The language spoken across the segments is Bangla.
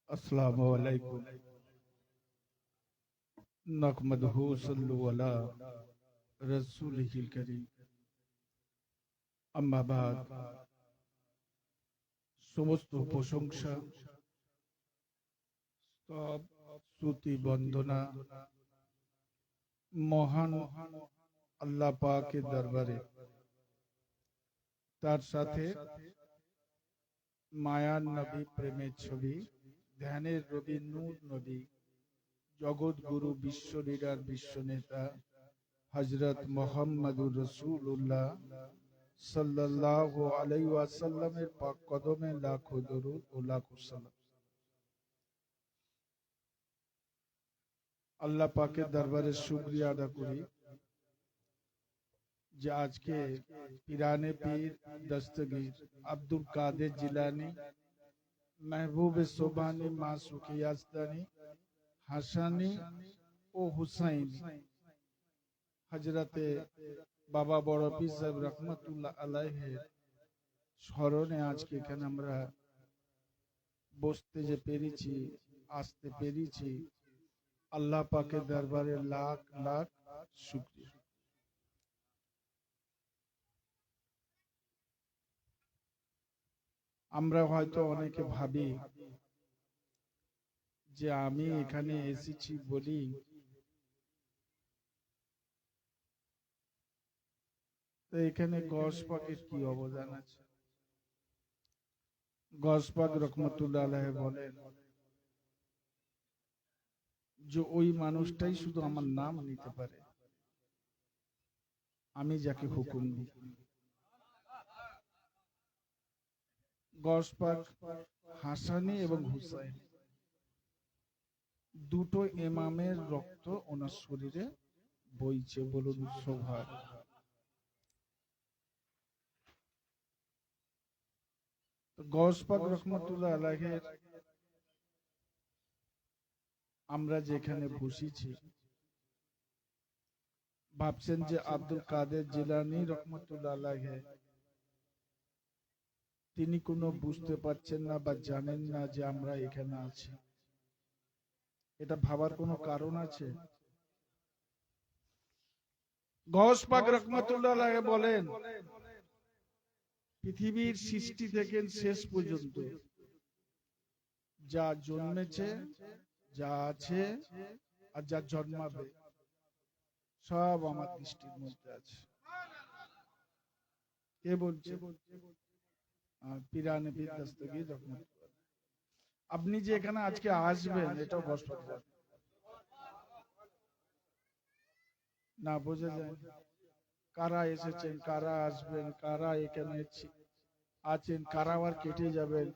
अस्सलामु अलैकुम नहमदुहु सल्लु अला रसूलिहिल करीम अम्मा बाद সমস্ত প্রশংসা স্তব স্তুতি বন্দনা মহান আল্লাহ পাকের দরবারে তার সাথে মায়ার নবী প্রেমের ছবি ধ্যানের রবি নূর নবী জগৎ গুরু বিশ্ব লিডার বিশ্ব নেতা হযরত মুহাম্মদুর রাসূলুল্লাহ সাল্লাল্লাহু আলাইহি ওয়াসাল্লামের পাক কদমে লাখো দরুদ ও লাখো সালাম। আল্লাহ পাকের দরবারে শুকরিয়া আদা করি যে আজকে পিরানে পীর দস্তগীর আব্দুল কাদের জিলানী महबूब सोबानी मासूकी यास्तानी হাসানি ও হুসাইনি হযরতে বাবা বড় পীর সাহেব রহমাতুল্লাহ আলাইহির স্মরণে আজকে এখানে আমরা বসতে যে পেরেছি, আসতে পেরেছি, আল্লাহ পাকের দরবারে লাখ লাখ শুকরিয়া। আমরা হয়তো অনেকে ভাবি যে আমি এখানে এসেছি বলি তো এখানে গস পাকের কি অবদান আছে। গস পাক রহমতুল্লাহ আলাইহি বলেন যে ওই মানুষটাই শুধু আমার নাম নিতে পারে, আমি যাকে হুকুম দিই। গস পাক হাসানি এবং হুসাইন দুটো ইমামের রক্ত ওনার শরীরে বইছে, বলুন সুবহান। গস পাক রহমতুল্লাহ আলাইহির আমরা যেখানে বসেছি ভাবছেন যে আব্দুল কাদের জিলানী রহমতুল্লাহ আলাইহি তিনি কোনো বুঝতে পারছেন না বা জানেন না যে আমরা এখানে আছি। এটা ভাবার কোনো কারণ আছে? গস পাক রহমতুল্লাহ আলাইহি বলেন পৃথিবীর সৃষ্টি থেকে শেষ পর্যন্ত যা জন্মেছে, যা আছে আর যা জন্মাবে সব আমার দৃষ্টির মধ্যে আছে। কে বলছে? পিরানে পীর দস্তগীর রহমতুল্লাহ। আপনি যে এখানে আজকে আসবেন এটাও গস পাক না বোঝা যায়। কারা এসেছেন, কারা আসবেন, কারা এখানে আছেন, কারা আবার কেটে যাবেন।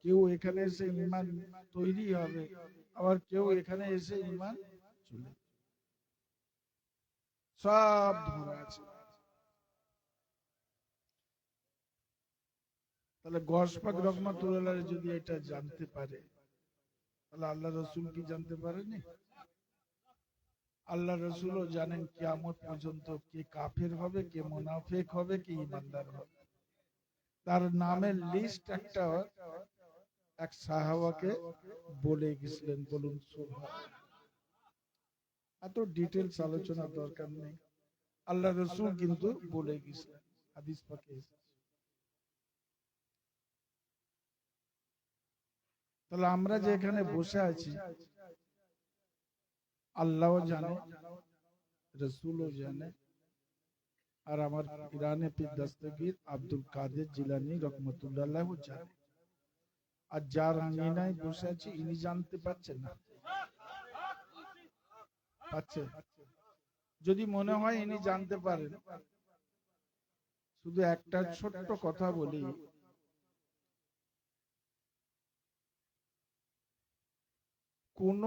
কেউ এখানে এসে ঈমান তৈরি হবে, আবার কেউ এখানে এসে ঈমান চলে সব ধরা আছে। তাহলে গস পাক রহমাতুল্লাহ যদি এটা জানতে পারে তাহলে আল্লাহ রসুল কি জানতে পারেনি? আল্লাহ রসুলও জানেন কিয়ামত পর্যন্ত কে কাফের হবে, কে মুনাফিক হবে, কে ঈমানদার হবে। তার নামের লিস্ট একটা এক সাহাবাকে বলে গেছিলেন, বলুন সুবহান। এত ডিটেলস আলোচনা দরকার নেই, আল্লাহ রসুল কিন্তু বলে গেছিলেন, হাদিস পাকে। তাহলে আমরা যে এখানে বসে আছি আল্লাহও জানে, রসুলও জানে, আর আমার পিরানে পীর দস্তগীর আব্দুল কাদের জিলানী রহমতুল্লাহ জানে। আর যার আঙিনায় বসে আছি ইনি জানতে পারছেন না? পাচ্ছে? যদি মনে হয় ইনি জানতে পারেন, শুধু একটা ছোট্ট কথা বলি, কোন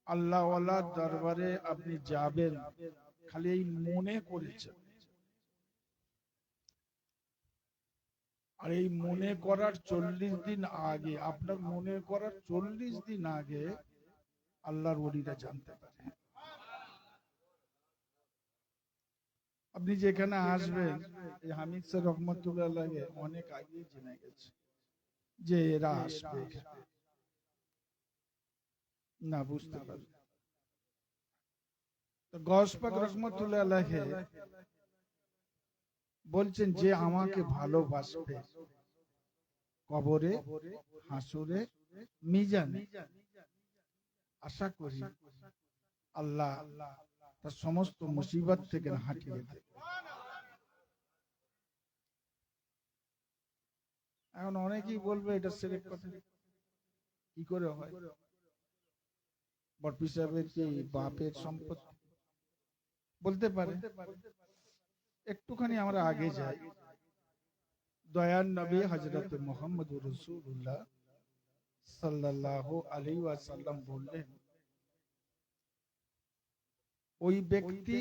আল্লাহওয়ালার দরবারে আপনি যাবেন খালি এই মনে করেছেন, আর এই মনে করার 40 দিন আগে, আপনার মনে করার 40 দিন আগে আল্লাহর ওলিরা জানতে পারে। আপনি যেখানে আসবেন, এই হামিদ স্যার রহমতুল্লাহ অনেক আগেই জেনে গেছে যে এরা আসবে। না বুঝতে পারে। তো গৌস পাক রহমতুল্লাহ আলাইহি বলছেন যে আমাকে ভালোবাসবে কবরে, হাসুরে, মিজানে, আশা করি আল্লাহ তার সমস্ত মুসিবত থেকে হাঁটিয়ে দেবে। এখন অনেকেই বলবে এটা শিরক কথা, কি করে হয়? বড়পীর সাহেবের কি বাপের সম্পত্তি? বলতে পারে। একটুখানি আমরা আগে যাই। দয়ার নবী হযরত মুহাম্মদুর রাসূলুল্লাহ সাল্লাল্লাহু আলাইহি ওয়াসাল্লাম বললেন, ওই ব্যক্তি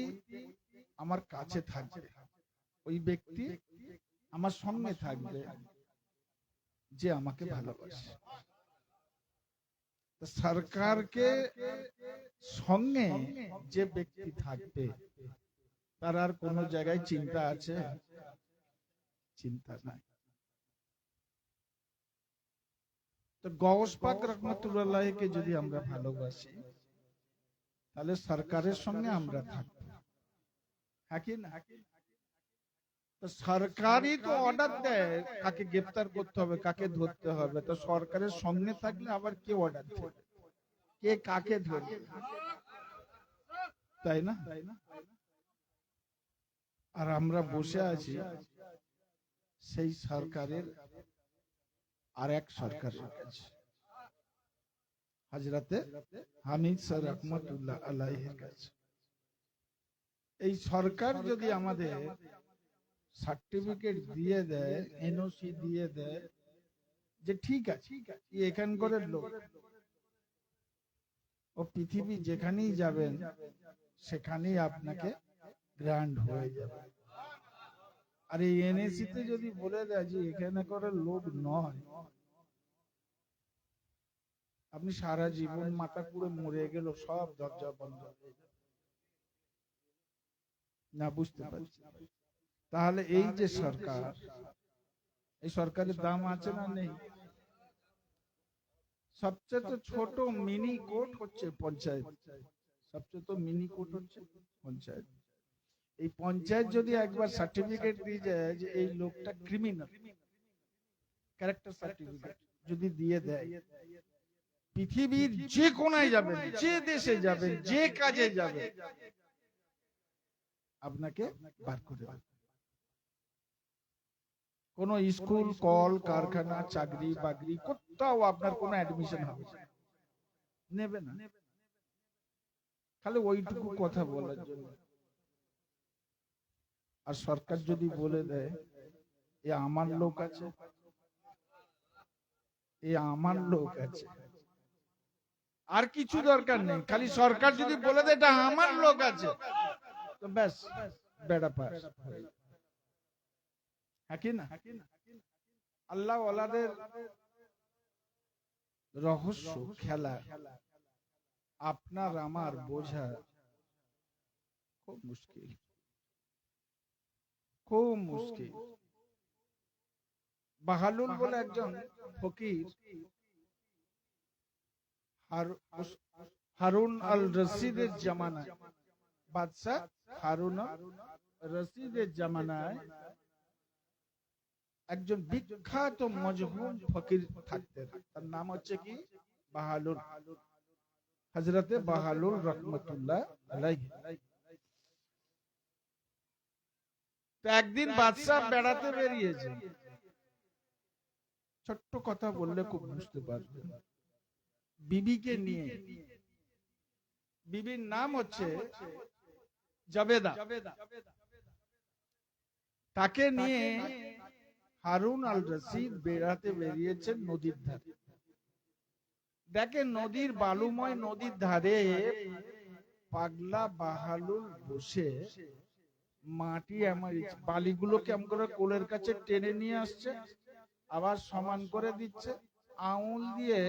আমার কাছে থাকবে, ওই ব্যক্তি আমার সঙ্গে থাকবে যে আমাকে ভালোবাসে। সরকারকে সঙ্গে যে ব্যক্তি থাকবে তার আর কোন জায়গায় চিন্তা আছে? চিন্তা নাই। তো গৌস পাক রহমতুল্লাহকে যদি আমরা ভালোবাসি তাহলে সরকারের সঙ্গে আমরা থাকবো, হ্যাঁ কি না? তো সরকারই তো অর্ডার দেয় কাকে গ্রেফতার করতে হবে, কাকে ধরতে হবে। তো সরকারের সঙ্গে থাকলে আবার কে অর্ডার দেবে, কে কাকে ধরবে? তাই না? আর আমরা বসে আছি সেই সরকারের আর এক সরকারের কাছে, হযরতে হামিদ স্যার রহমতুল্লাহ আলাইহির কাছে। এই সরকার যদি আমাদের সার্টিফিকেট দিয়ে দেয়, এনওসি দিয়ে দেয় যে ঠিক আছে এখানকার লোক, ও পৃথিবী যেখানেই যাবেন সেখানেই আপনাকে গ্রান্ট হয়ে যাবে। আর এই এনএসি তে যদি বলে দেয় যে এখানে করে লোক নয়, আপনি সারা জীবন মাথা পুরো মরে গেল, সব দরজা বন্ধ হয়ে যাবে। না বুঝতে পারছি? তাহলে এই যে সরকার, এই সরকারের দাম আছে না নেই? সবচেয়ে তো ছোট মিনি কোর্ট হচ্ছে পঞ্চায়েত, সবচেয়ে তো মিনি কোর্ট হচ্ছে পঞ্চায়েত। এই পঞ্চায়েত যদি একবার সার্টিফিকেট দিয়ে যায় যে এই লোকটা ক্রিমিনাল, ক্যারেক্টার সার্টিফিকেট যদি দিয়ে দেয়, পৃথিবীর যে কোনায় যাবেন, যে দেশে যাবেন, যে কাজে যাবেন, আপনাকে বার করে দেবে। কোন স্কুল, কল কারখানা, চাকরি বাকরি কোথাও আপনার কোনো অ্যাডমিশন হবে নেবে না, খালি ওইটুকু কথা বলার জন্য। আর সরকার যদি বলে দেয় এ আমার লোক আছে, এ আমার লোক আছে, আর কিছু দরকার নেই, খালি সরকার যদি বলে দেয় এটা আমার লোক আছে, তো ব্যাস বেড়া পার। হ্যাঁ কি না? আল্লাহ ওয়ালাদের রহস্য খেলা আপনার আমার বোঝা খুব মুশকিল, খুব মুশকিল। বাহালুল বলে একজন ফকির, হারুন আল রশিদের জামানায়, বাদশাহ হারুন আল রশিদের জামানায় একজন বিখ্যাত মজহুম ফকির থাকতেন। তার নাম হচ্ছে কি বাহালুল, হযরতে বাহালুল রহমতুল্লাহ আলাইহি। তো একদিন বাদশাহ বেড়াতে বেরিয়েছে। ছোট্ট কথা বললে খুব বুঝতে পারবেন। বিবিকে নিয়ে, বিবির নাম হচ্ছে জাবেদা, তাকে নিয়ে হারুন আল রশিদ বেড়াতে বেরিয়েছেন নদীর ধারে। দেখেন নদীর বালুময় নদীর ধারে পাগলা বাহালুল বসে মাটি বালিগুলো কেমন করে কোলের কাছে টেনে নিয়ে আসছে, আবার সমান করে দিচ্ছে, আঙুল দিয়ে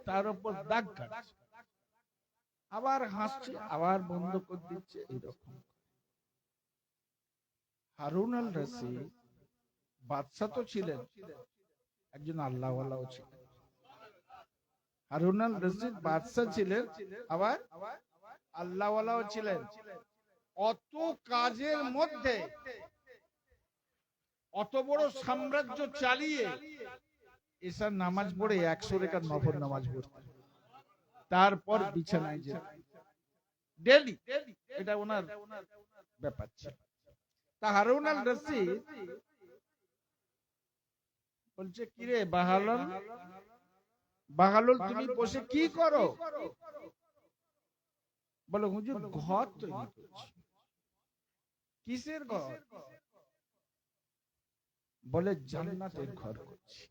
তার উপর দাগ কাটছে, আবার হাসছে, আবার বন্ধ করে দিচ্ছে। এইরকম হারুন আল রশিদ বাদশা তো ছিলেন, একজন আল্লাহওয়ালাও ছিলেন। হারুন আল রশিদ বাদশা ছিলেন, আবার আল্লাহওয়ালাও ছিলেন। অত কাজের মধ্যে অত বড় সাম্রাজ্য চালিয়ে এসার নামাজ পড়ে 100 রেখাত নফল নামাজ পড়তেন, তারপর বিছানায় যেতেন ডেলি। এটা ওনার ব্যাপার ছিল। তা হারুন আল রশিদ বলছে, কিরে বাহালুল, বাহালুল তুমি বসে কি করো? বলে, হুজুর ঘর তৈরি করছি। কিসের ঘর? বলে, জান্নাতের ঘর করছি,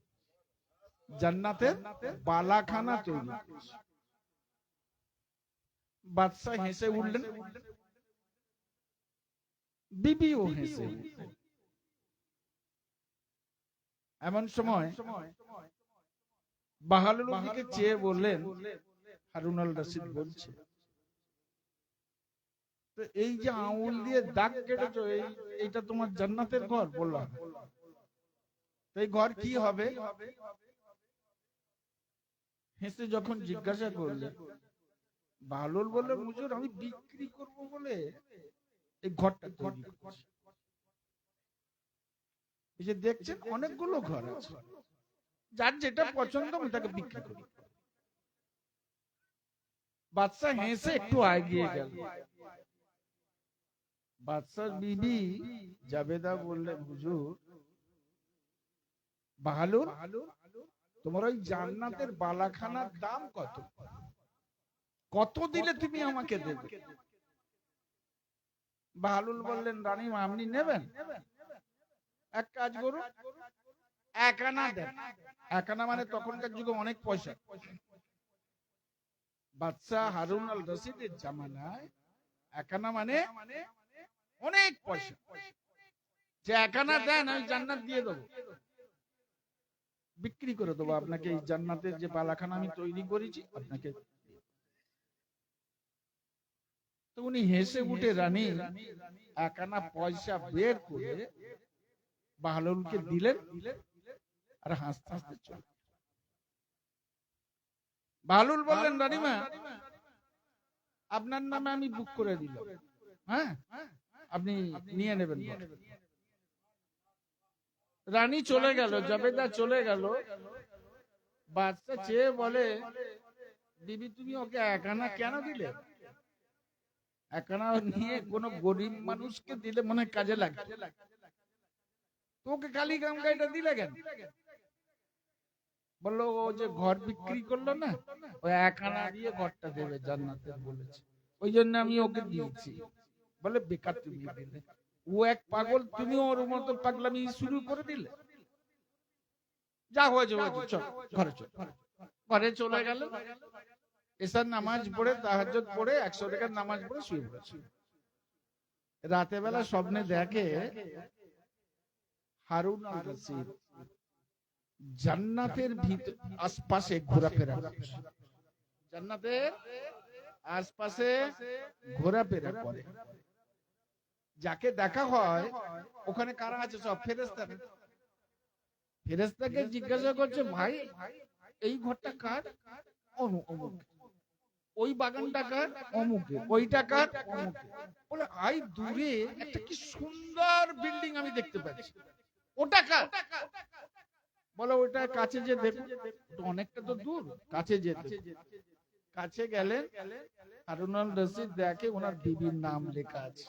জান্নাতের বালাখানা তৈরি করছি। বাদশা হেসে উঠলেন, বিবিও হেসে উঠলেন। এমন সময় বাহালুলের দিকে চেয়ে বললেন, হারুন আল রশিদ বলছে, তো এই যে আঙুল দিয়ে দাগ কেটেছো, এইটা তোমার জান্নাতের ঘর? বললাম, এই ঘর কি হবে? হেসে যখন জিজ্ঞাসা করলেন, বাহালুল বললেন, হুজুর আমি বিক্রি করব বলে এই ঘরটা তৈরি করছি। এই যে দেখছেন অনেকগুলো ঘর আছে, যার যেটা পছন্দ আমি তাকে বিক্রি করি। বাদশা হেসে একটু এগিয়ে গেল। বাদশার বিবি জাবেদা বললেন, হুজুর বাহালুল, তোমার ওই জান্নাতের বালাখানার দাম কত? কত দিলে তুমি আমাকে দেবে? বাহালুল বললেন, রানীমা আপনি নেবেন? এক কাজ করুন, 1 আনা দেন। 1 আনা মানে তখনকার যুগে অনেক পয়সা। বাদশা হারুন আল রশিদের জামানায় 1 আনা মানে অনেক পয়সা। যে 1 আনা দেন আমি জান্নাত দিয়ে দেবো, বিক্রি করে দেবো আপনাকে। এই জান্নাতের যে বালাখানা আমি তৈরি করেছি আপনাকে। তো উনি হেসে উঠে রানী 1 আনা পয়সা বের করে বাহালুলকে দিলেন, আর হাসতে হাসতে চলে। বাহালুল বললেন, রানীমা আপনার নামে আমি বুক করে দিলাম, হ্যাঁ আপনি নিয়ে নেবেন। রানী চলে গেল, জাবেদা চলে গেল। বাদশা চেয়ে বলে, বিবি তুমি ওকে 1 আনা কেন দিলে? 1 আনা নিয়ে কোন গরিব মানুষকে দিলে মনে কাজে লাগে, তোকে কালি গামগাইটা দিলে কেন? বললো, ও যে ঘর বিক্রি করলো না, ওই 1 আনা দিয়ে ঘরটা দেবে জান্নাতের বলেছে, ওই জন্য আমি ওকে দিয়েছি। বলে, বেকার তুমি দিলে, ও এক পাগল, তুমি ওর মতো পাগলামি শুরু করে দিলে। যা হয়েছে হয়েছে, চল ঘরে চল। ঘরে চলে গেল, এসার নামাজ পড়ে তাহাজ্জুদ পড়ে 100 টাকার নামাজ পড়ে শুয়ে পড়েছে। রাতে বেলা স্বপ্নে দেখে হারুন আল রশিদ জান্নাতের আশপাশে ঘোরাফেরা করছে, জান্নাতের আশপাশে ঘোরাফেরা করে। যাকে দেখা হয় ওখানে কারা আছে? সব ফেরেশতা। ফেরেশতাকে জিজ্ঞাসা করছে, ভাই এই ঘরটা কার? অমুক। ওই বাগানটা কার? অমুকে। ওইটা কার? অমুকে। বলে, আই দূরে একটা কি সুন্দর বিল্ডিং আমি দেখতে পাচ্ছি, ওটা কার? বলে, ওইটা কাছে যে দেখো। অনেকটা তো দূর, কাছে যেতে। কাছে গেলেন, হারুন আল রশিদ দেখে ওনার বিবির নাম লেখা আছে।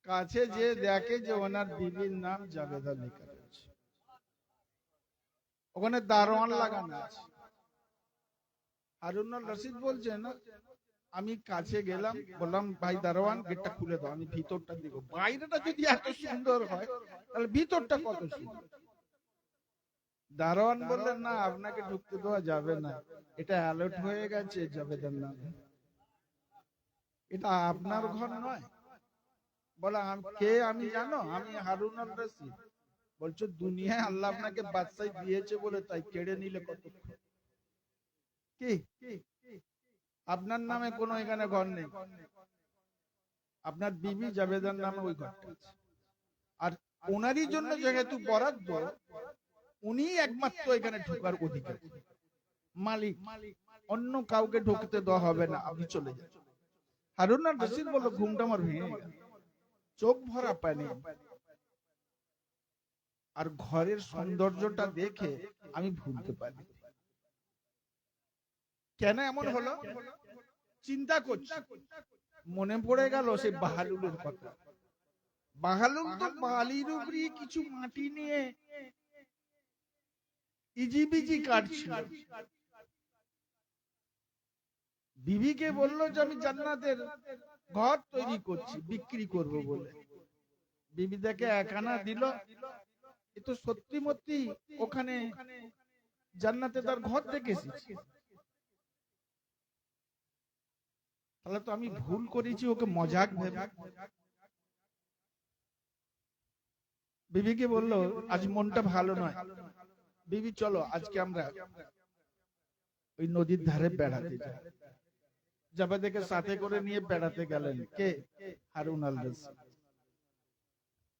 কাছে যে দেখে যে ওনার বিবির নাম জাবেদা লেখা আছে, ওখানে দারোয়ান লাগানো আছে। হারুন আল রশিদ বলছেন, আমি কাছে গেলাম, বললাম, ভাই দারোয়ান গেটটা খুলে দাও, আমি ভিতরটা দেখব। বাইরেটা যদি এত সুন্দর হয় তাহলে ভিতরটা কত সুন্দর। দারোয়ান বললেন, না আপনাকে ঢুকতে দেওয়া যাবে না, এটা অ্যালার্ট হয়ে গেছে জাবেদার নামে, এটা আপনার ঘর নয়। বলে, কে আমি জানো? আমি হারুন আল রশিদ। বলছো, দুনিয়ায় আল্লাহ আপনাকে বাদশাহী দিয়েছে বলে তাই কেড়ে নিলে কতক্ষণ? কি আপনার নামে কোনো এখানে ঘর নেই, আপনার বিবি জাবেদার নামে ওই ঘরটা আছে। আর ওনারই জন্য যেহেতু বরাদ্দ, উনি একমাত্র এখানে ঢোকার অধিকার, মালিক, অন্য কাউকে ঢুকতে দেওয়া হবে না, আপনি চলে যান। হারুন আর রশিদ বলল, ঘুমটা আমার ভেঙে গেল, চোখ ভরা পানি। আর ঘরের সৌন্দর্যটা দেখে আমি ভুলতে পারি। কেন এমন হলো চিন্তা করছি, মনে পড়ে গেল সেই বাহালুলের কথা। বাহালুল তো বালির উপরে কিছু মাটি নিয়ে ইজিবিজি কাটছিল। বিবিকে বললো যে আমি জান্নাতের ঘর তৈরি করছি, বিক্রি করব বলে। বিবি দেখে একখানা দিল, এ তো সত্যি মত্যি ওখানে জান্নাতে তার ঘর দেখেছি, তাহলে তো আমি ভুল করেছি ওকে মজাক ভেবে। বিবিকে বললো, আজ মনটা ভালো নয়, বিবি চলো আজকে আমরা ওই নদীর ধারে বেড়াতে যাই। জাবেদাকে সাথে করে নিয়ে বেড়াতে গেলেন কে? হারুন আল রশিদ।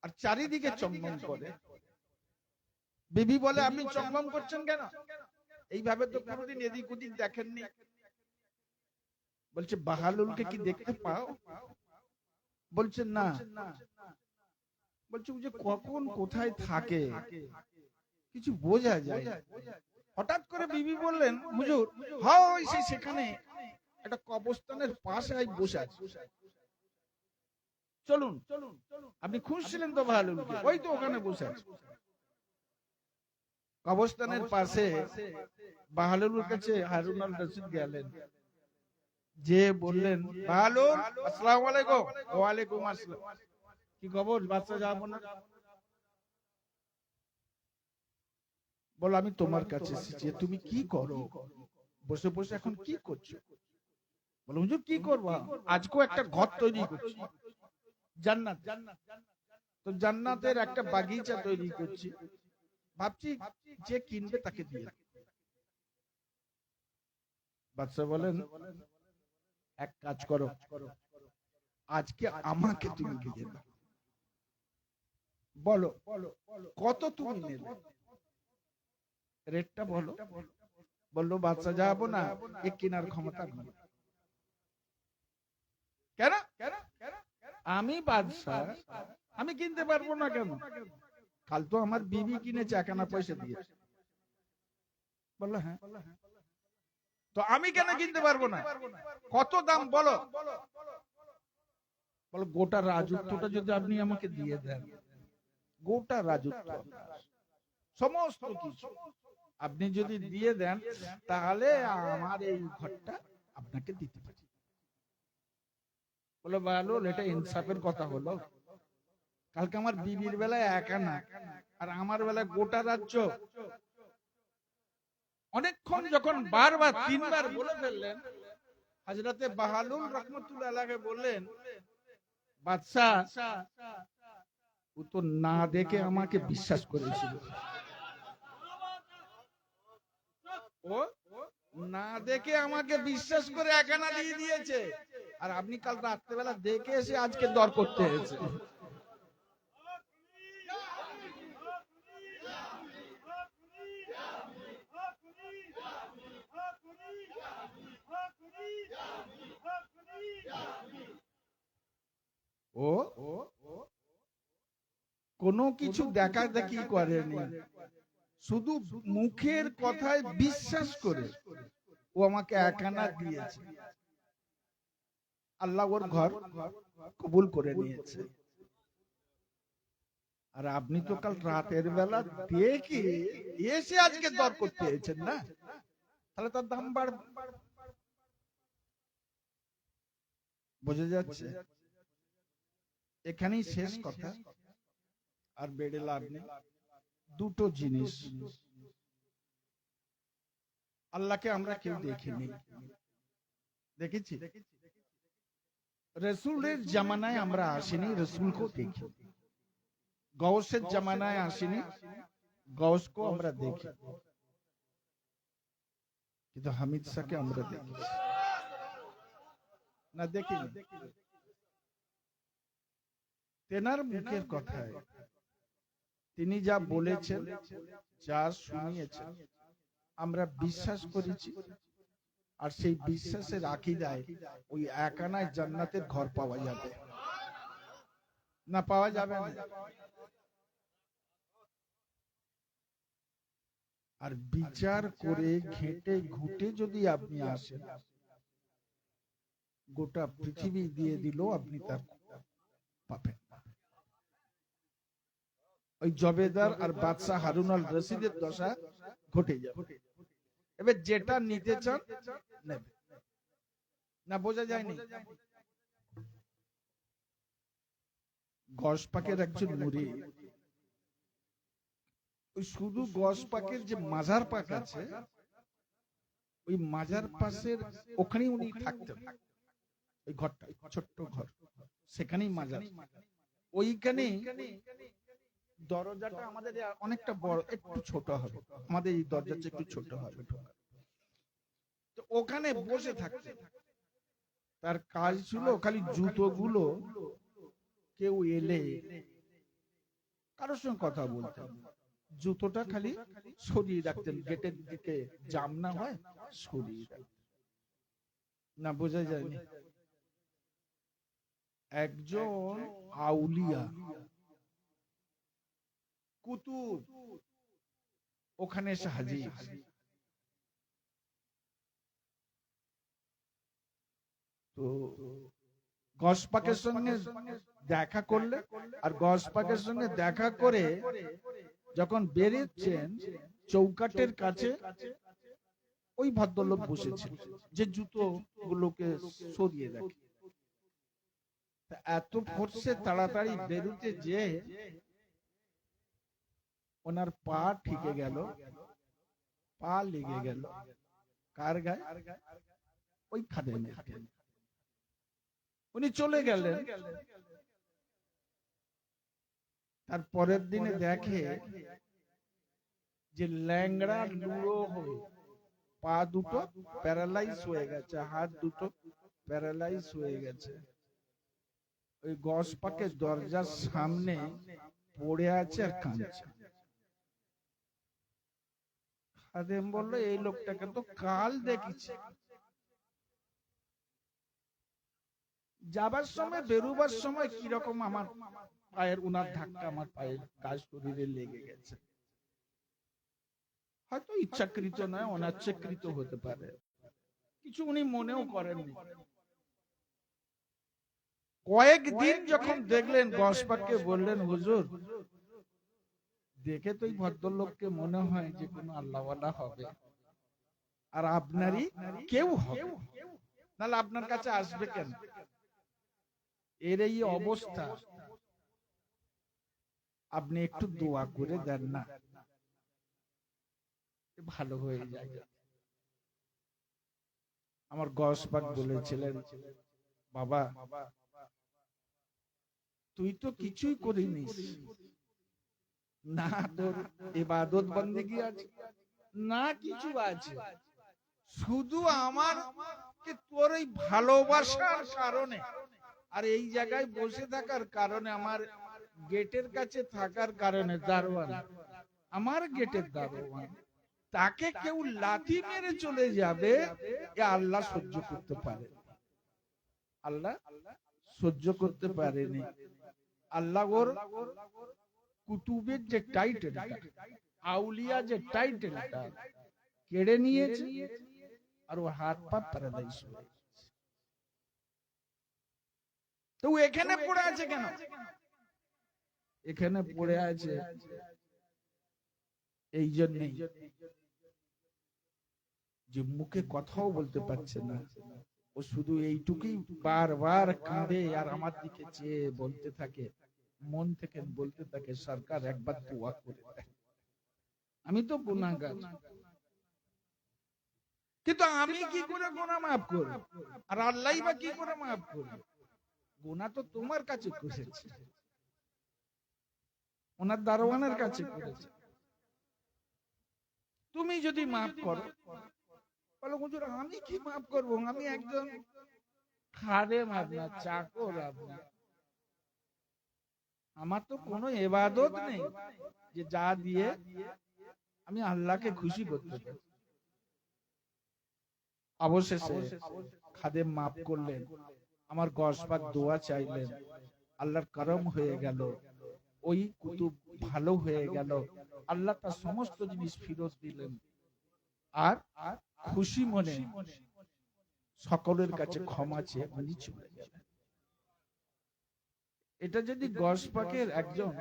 আর চারিদিকে চমৎকার করে। বিবি বলে, আপনি চমৎকার করছেন কেন? এইভাবে তো কোনোদিন এদিক ওদিক দেখেননি। বলছে, বাহালুলকে কি দেখতে পাও? বলছে না। বলছে, যে কখন কোথায় থাকে কিছু বোঝা যায়। হঠাৎ করে বিবি বললেন, হুজুর হয় সেখানে একটা কবরস্থানের পাশে বসে আছে, চলুন। আপনি খুঁজছিলেন তো বাহালুলকে, ওই তো ওখানে বসে আছে। কবরস্থানের পাশে বাহালুলের কাছে হারুন আল রশিদ গেলেন, যে বললেন, বাহালুল আসসালামু আলাইকুম। ওয়া আলাইকুম আসসালাম। কি খবর বাদশা যাবো না? বলো, আমি তোমার কাছে এসেছি, তুমি কি করো? বসে বসে এখন কি করছো? বলো, হুজুর কি করবো, আজকেও একটা ঘর তৈরি করছি জান্নাত, তো জান্নাতের একটা বাগিচা তৈরি করছি, ভাবছি যে কিনবে তাকে দিয়ে। বাদশা বলেন, এক কাজ করো, আজকে আমাকে তুমি দিয়ে দাও। বলো কত তুমি নেবে, রেটটা বলো। বললো, বাদশা যাবো না, এ কেনার ক্ষমতা নেই। কেন? আমি বাদশা, আমি কিনতে পারবো না। কেন? কাল তো আমার বিবি কিনেছে একখানা পয়সা দিয়ে। বললো, হ্যাঁ। তো আমি কেন কিনতে পারবো না? কত দাম বলো? বলো, গোটা রাজত্বটা যদি আপনি আমাকে দিয়ে দেন, গোটা রাজত্ব, সমস্ত কিছু আপনি যদি দিয়ে দেন, তাহলে আমার এই ঘরটা আপনাকে দিতে পারি। বলো, বাহালুল এটা ইনসাফের কথা হলো? কালকে আমার বিবির বেলায় একখানা, আর আমার বেলায় গোটা রাজ্য। অনেকক্ষণ যখন বারবার তিনবার বলে ফেললেন, হযরতে বাহালুল রাহমাতুল্লাহ আলাইহি বললেন, বাদশা ও তো না দেখে আমাকে বিশ্বাস করেছিল, ও না দেখে আমাকে বিশ্বাস করে একখানা দিয়ে দিয়েছে, আর আপনি কাল রাত্রেবেলা দেখে এসে আজকে দর করতে হয়েছে। ও কোনো কিছু দেখা দেখি করেনি, শুধু মুখের কথায় বিশ্বাস করে ও আমাকে একখানা দিয়েছে। আল্লাহ ওর ঘর কবুল করে নিয়েছে। আর আপনি তো কাল রাতের বেলা দেখে এসে আজকে দর করতে এসেছেন না, তাহলে তার দাম বাড়বে। বোঝা যাচ্ছে? এখানেই শেষ কথা, আর বেড়ে লাভ নেই। দুটো জিনিস, আল্লাহকে আমরা কেউ দেখিনি, দেখেছি? রসুলের জামানায় আমরা আসিনি, রসুলকেও দেখি। গৌসের জামানায় আসিনি, গৌসকেও আমরা দেখি। কিন্তু হামিদ শাহকে আমরা দেখেছি না, দেখিনি। তেনার মুখের কথায় তিনি যা বলেছেন, যা শুনিয়েছেন, আমরা বিশ্বাস করেছি। আর সেই বিশ্বাসের আকীদায় ওই একানায় জান্নাতের ঘর পাওয়া যাবে না, পাওয়া যাবে না। আর বিচার করে ঘেটে ঘুটে যদি আপনি আসেন, গোটা পৃথিবী দিয়ে দিল, আপনি তার পাবেন। ওই জবেদার আর বাদশাহ হারুন আল রশিদের দশা ঘটে যাবে। এবার যেটা নিতে চান নেবে না, বোঝা যায়নি। গস পাকের একজন মুরিদ, ওই শুধু গস পাকের যে মাজার পাক আছে, ওই মাজার পাশের ওখানেই উনি থাকতেন। ওই ঘরটা ছোট্ট ঘর, সেখানেই মাজার। ওইখানে দরজাটা আমাদের অনেকটা বড়, একটু ছোট হবে, আমাদের এই দরজাটা একটু ছোট হবে। তো ওখানে বসে থাকতেন। তার কাজ ছিল খালি জুতোগুলো কেউ এলে কারোর সঙ্গে কথা বলতেন, জুতোটা খালি সরিয়ে রাখতেন, গেটের দিকে জাম না হয় সরিয়ে রাখতেন। না, বোঝা যায়নি। একজন আউলিয়া কুতুব ওখানে এসে হাজির। তো গস পাকের সঙ্গে দেখা করলে, আর গস পাকের সঙ্গে দেখা করে যখন বেরিয়েছেন, চৌকাটের কাছে ওই ভদ্রলোক বসেছেন যে জুতো গুলোকে সরিয়ে রাখে। এত ফোর্সে তাড়াতাড়ি বেরুতে যে ওনার পা ঠিকে গেল, পা লেগে গেল কার গায়ে? ওই খাদেমের। উনি চলে গেলেন। তার পরের দিনে দেখে যে ল্যাংড়া লুড়ো হয়ে পা দুটো প্যারালাইজ হয়ে গেছে, হাত দুটো প্যারালাইজ হয়ে গেছে, ওই গস পাকের দরজার সামনে পড়ে আছে আর কাঁদছে। খাদেম বললো, এই লোকটাকে তো কাল দেখেছি, যাবার সময় বেরুবার সময় কিরকম আমার পায়ের উনার ধাক্কা আমার পায়ের কাজ শরীরে লেগে গেছে। হয়তো ইচ্ছাকৃত নয়, অনিচ্ছাকৃত হতে পারে, কিছু উনি মনেও করেননি। কয়েকদিন যখন দেখলেন, গসপাককে বললেন, হুজুর দেখে তো এই ভদ্রলোককে মনে হয় যে কোনো আল্লাহওয়ালা হবে, আর আপনারই কেউ হবে, নাহলে আপনার কাছে আসবে কেন? এর এই অবস্থা, আপনি একটু দোয়া করে দেন না, ভালো হয়ে যায়। আমার গসপাক বলেছিলেন, বাবা তুই তো কিছুই করিনিস না, তোর ইবাদত বন্দেগী আছে না, কিছু আছে, শুধু আমার তোর এই ভালোবাসার কারণে আর এই জায়গায় বসে থাকার কারণে, আমার গেটের কাছে থাকার কারণে, দারোয়ান, আমার গেটের দারোয়ান, তাকে কেউ লাথি মেরে চলে যাবে, এ আল্লাহ সহ্য করতে পারে, আল্লাহ সহ্য করতে পারেনি। আল্লাহ ওর কুতুবের যে টাইটেলটা, আউলিয়া যে টাইটেলটা কেড়ে নিয়েছে, আর ও হাত পা প্যারালাইজ হয়ে গেছে। তো এখানে পড়ে আছে কেন? এখানে পড়ে আছে এই জন্যই যে মুখে কথাও বলতে পারছে না, ও শুধু এইটুকুই বারবার কাঁদে আর আমার দিকে চেয়ে বলতে থাকে, মন থেকে বলতে থাকে, সরকার একবার দোয়া করে দেয়, আমি তো গুনাহগার, কিন্তু আমি কি করে গুনাহ মাফ করব, আর আল্লাহই বা কি করে মাফ করবে? গুনাহ তো তোমার কাছে করেছে, ওনার দারোয়ানের কাছে করেছে, তুমি যদি মাফ করো বলো হুজুর আমি কি মাফ করব, আমি একজন খাদেম, আপনার চাকর, আপনার আমার তো কোনো ইবাদত নেই যে যা দিয়ে আমি আল্লাহকে খুশি করতে পারি। অবশেষে খাদেম মাফ করলেন, আমার গসপাক দোয়া চাইলেন, আল্লাহর করম হয়ে গেল, ওই কুতুব ভালো হয়ে গেল, আল্লাহ তার সমস্ত জিনিস ফেরত দিলেন, আর খুশি মনে সকলের কাছে ক্ষমা চেয়ে উনি চলে গেলেন। এটা যদি গসপাকের একজন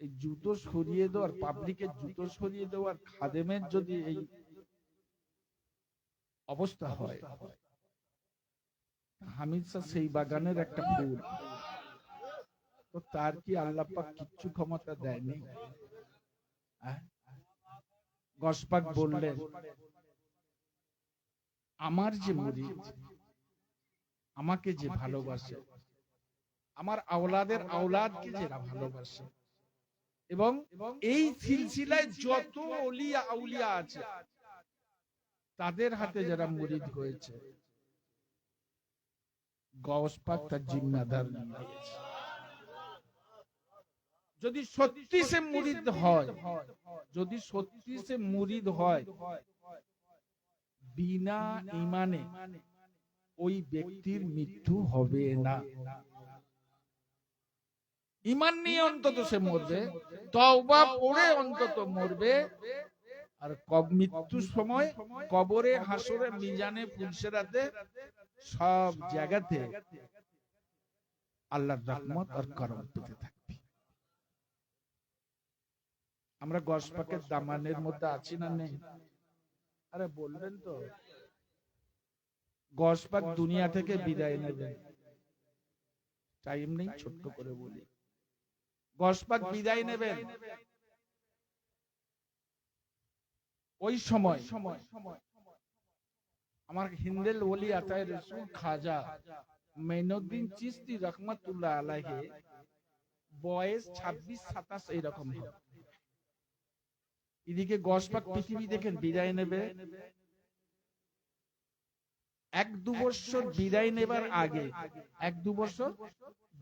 এই জুতো সরিয়ে দেওয়ার, পাবলিকের জুতো সরিয়ে দেওয়ার খাদেমের যদি এই অবস্থা হয়, হামিদ শাহ সেই বাগানের একটা ফুল, তো তার কি আল্লাহ পাক কিচ্ছু ক্ষমতা দেয়নি? গসপাক বললেন, আমার যে মুরিদ, আমাকে যে ভালোবাসে, আমার আওলাদের আওলাদকে যারা ভালোবাসে, এবং এই সিলসিলায় যত ওলিয়া আউলিয়া আছে তাদের হাতে যারা মুরিদ হয়েছে, গসপাক তার জিম্মাদার নিয়েছে। যদি সত্যি সে মুরিদ হয়, যদি সত্যি সে মুরিদ হয়, বিনা ইমানে ওই ব্যক্তির মৃত্যু হবে না। ইমান নিয়ে অন্তত সে মরবে, তওবা পড়ে অন্তত মরবে, আর মৃত্যুর সময় কবরে, হাসরে, মিজানে, ফুলসেরাতে সব জায়গাতে আল্লাহর রহমত আর করম পেতে থাকবে। আমরা গসপাকের দামানের মধ্যে আছি না নেই? আরে বলবেন তো, গসপাক দুনিয়া থেকে বিদায় নেবেন, টাইম নেই, ছোট্ট করে বলি, গসপাক বিদায় নেবেন, ওই সময় আমার হিন্দেল ওলি আতায়ে রসুল খাজা মাইনুদ্দিন চিশতি রহমাতুল্লাহ আলাইহি বয়স 26-27 এইরকম হবে। এদিকে গসপাক পৃথিবী দেখেন বিদায় নেবে, 1-2 বছর বিদায় নেবার আগে, 1-2 বছর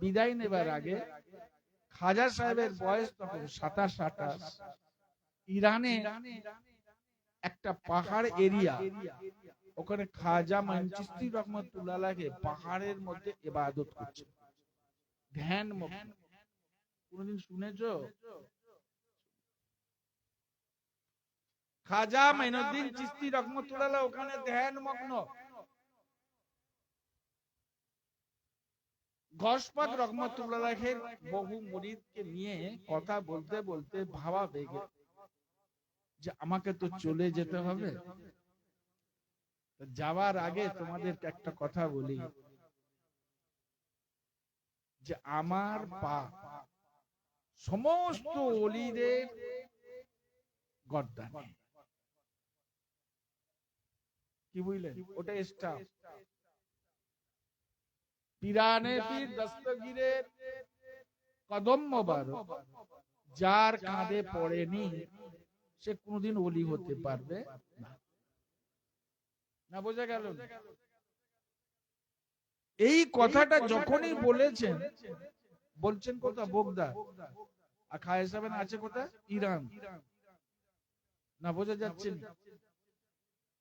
বিদায় নেবার আগে খাজা সাহেবের বয়স তখন 27-28। ইরানে একটা পাহাড় এরিয়া, ওখানে খাজা মাইনুদ্দিন চিশতি রহমাতুল্লাহ আলাইহি পাহাড়ের মধ্যে ইবাদত করছে, ধ্যান মগ্ন। কোনদিন শুনেছো? খাজা মাইনুদ্দিন চিশতি রহমাতুল্লাহ ওখানে ধ্যান মগ্ন। গসপাক রহমাতুল্লাহের বহু মুরিদকে নিয়ে কথা বলতে বলতে ভাবা বেগে যে আমাকে তো চলে যেতে হবে, যাওয়ার আগে তোমাদেরকে একটা কথা বলি, যে আমার পা সমস্ত ওলিদের গর্দানে। কি বুঝলেন? ওটা স্টাফ। পিরানে পীর দস্তগীরের কদম মোবারক যার কাঁধে পড়েনি সে কোনদিন ওলি হতে পারবে না। না বোঝা গেল? এই কথাটা যখনই বলেছেন, বলছেন কোথা? বোগদা। আর খায়ের সাহেব আছে কোথা? ইরান। না বোঝা যাচ্ছে?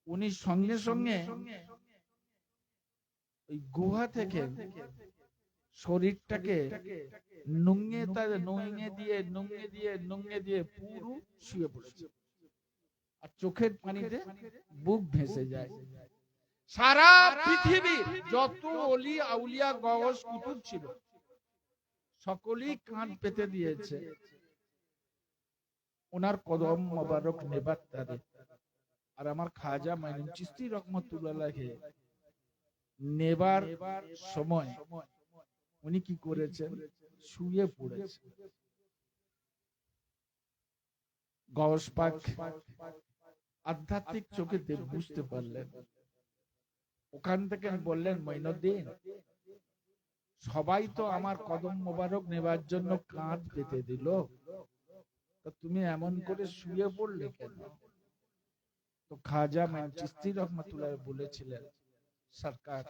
উনি সঙ্গে সঙ্গে ওই গুহা থেকে শরীরটাকে নুঙ্গে দিয়ে পুরো শুয়ে পড়েছে, আর চোখের পানিতে বুক ভেসে যায়। সারা পৃথিবীর যত ওলি আউলিয়া গওস কুতুব ছিল সকলেই কান পেতে দিয়েছে ওনার কদম মোবারক নেবার তারে। আর আমার খাজা মাইনুদ্দিন চিশতি রহমাতুল্লাহ আলাইহি নেবার সময় উনি কি করেছেন? শুয়ে পড়েছেন। গওস পাক আধ্যাত্মিক চোখে বুঝতে পারলেন। ওখান থেকে বললেন, মাইনুদ্দিন, সবাই তো আমার কদম মোবারক নেবার জন্য কাঁধ পেতে দিল, তুমি এমন করে শুয়ে পড়লে কেন? তো খাজা মাইন চিশতি রহমাতুল্লাহ বলেছিলেন, সরকার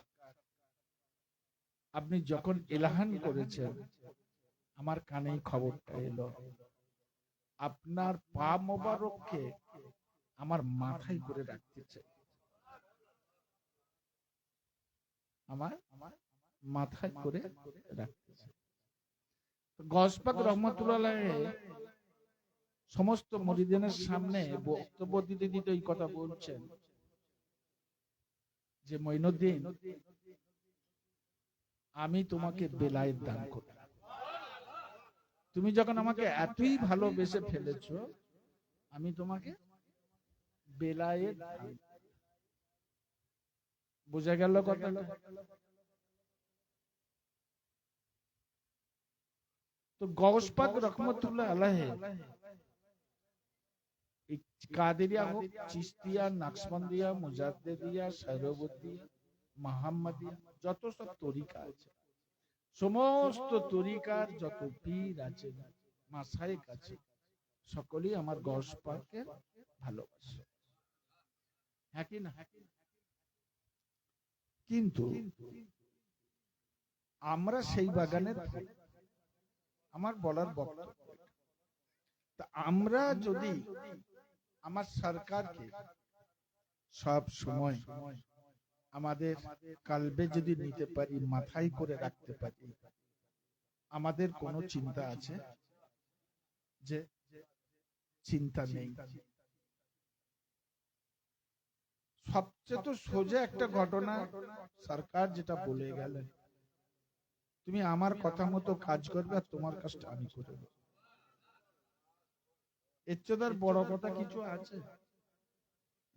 আপনি যখন এলাহান করেছেন আমার কানে খবরটা এলো, আপনার পা মোবারককে আমার মাথায় করে রাখতে চাই, আমার মাথায় করে রাখতে চাই। গসপাক রহমতুল্লাহ সমস্ত মুরিদিনের সামনে বক্তব্য দিতে দিতে এই কথা বলছেন যে মঈনুদ্দিন, আমি তোমাকে বেলায়েত দান করব। তুমি যখন আমাকে এতই ভালোবেসে ফেলেছো, আমি তোমাকে বেলায়েত দান। বোঝা গেল কথা? তো গওস-পাক রহমতুল্লাহ আলাইহি কাদেরিয়া হোক, চিশতিয়া, নাকশবন্দিয়া, মুজাদ্দিদিয়া, সায়রবর্দিয়া, মুহাম্মাদিয়া, যত সব তরিকা আছে, সমস্ত তরিকার যত পীর আছে, মাশায়েখ আছে, সকলেই আমার গওস পাকের ভালোবাসে। হ্যাঁ কি না? কিন্তু আমরা সেই বাগানের ফুল। আমার বলার বক্তব্য, তা আমরা যদি আমার সরকারকে সব সময় আমাদের কালবে যদি নিতে পারি, মাথায় করে রাখতে পারি, আমাদের কোনো চিন্তা আছে? যে চিন্তা নেই। সবচেয়ে তো সোজা একটা ঘটনা সরকার যেটা বলে গেলেন, তুমি আমার কথা মতো কাজ করবে আর তোমার কাজটা আমি করে দেব। এর চেয়ে বড় কথা কিছু আছে?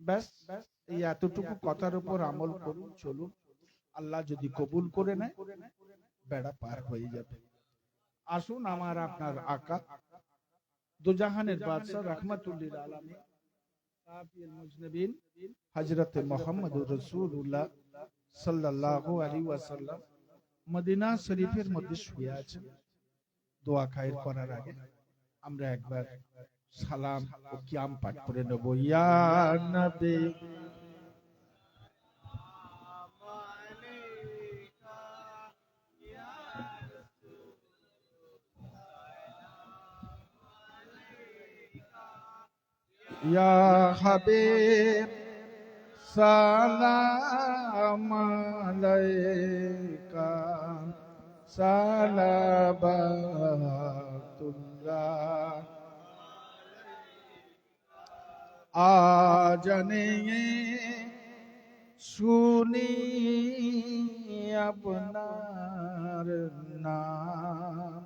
ব্যাস এই এতটুকু কথার উপর আমল করুন, চলুন। আল্লাহ যদি কবুল করে নেয়, বেড়া পার হয়ে যাবে। আসুন আমার আপনার আকা দুজাহানের বাদশাহ রাহমাতুল লিল আলামিন কাফিল মুজনিবিন হযরত মুহাম্মদুর রাসূলুল্লাহ সাল্লাল্লাহু আলাইহি ওয়াসাল্লাম মদিনা শরীফের মধ্যে শুয়ে আছেন। দোয়া খায়ের করার আগে আমরা একবার সালাম ও কিয়াম পাঠ করে নেব। ইয়া নবী ইয়া হাবিব সালাম আলাইকা সালাবাতুল্লাহ আজনে শুনি আপনার নাম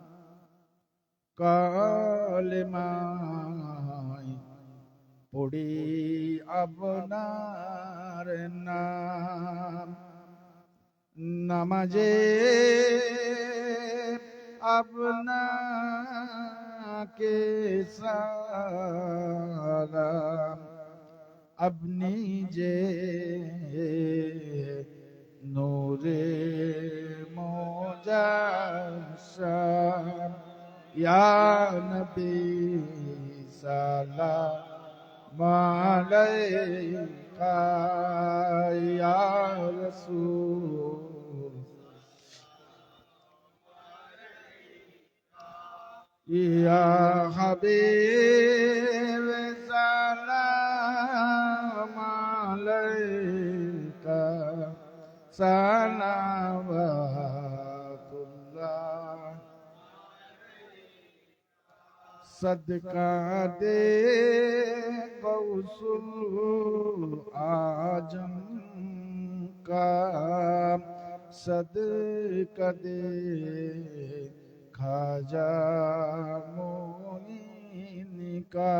কালেমায় পড়ি আপনার নাম নামাজে আপনাকে সালাম আপনি যে নূরে মুজাসসাম ইয়া নবী সালাম আলাইকা ইয়া রাসূল ইয়া হাবিব সালাম আলাইকা সালাওয়াতুল্লাহ सदका दे गौसुल आजम का सदका दे खाजा मोइन का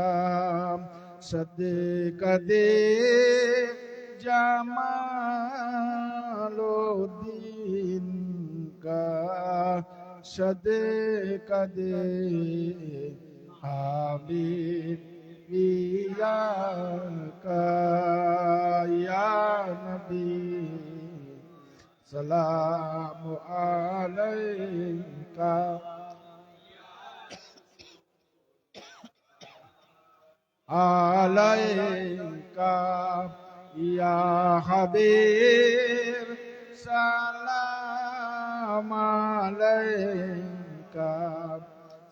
सदका दे जमालुद्दीन का सदका दे हाबिबिया का या नबी सलाम अलैका আলাইকা ইয়া হাবিব সালাম আলাইকা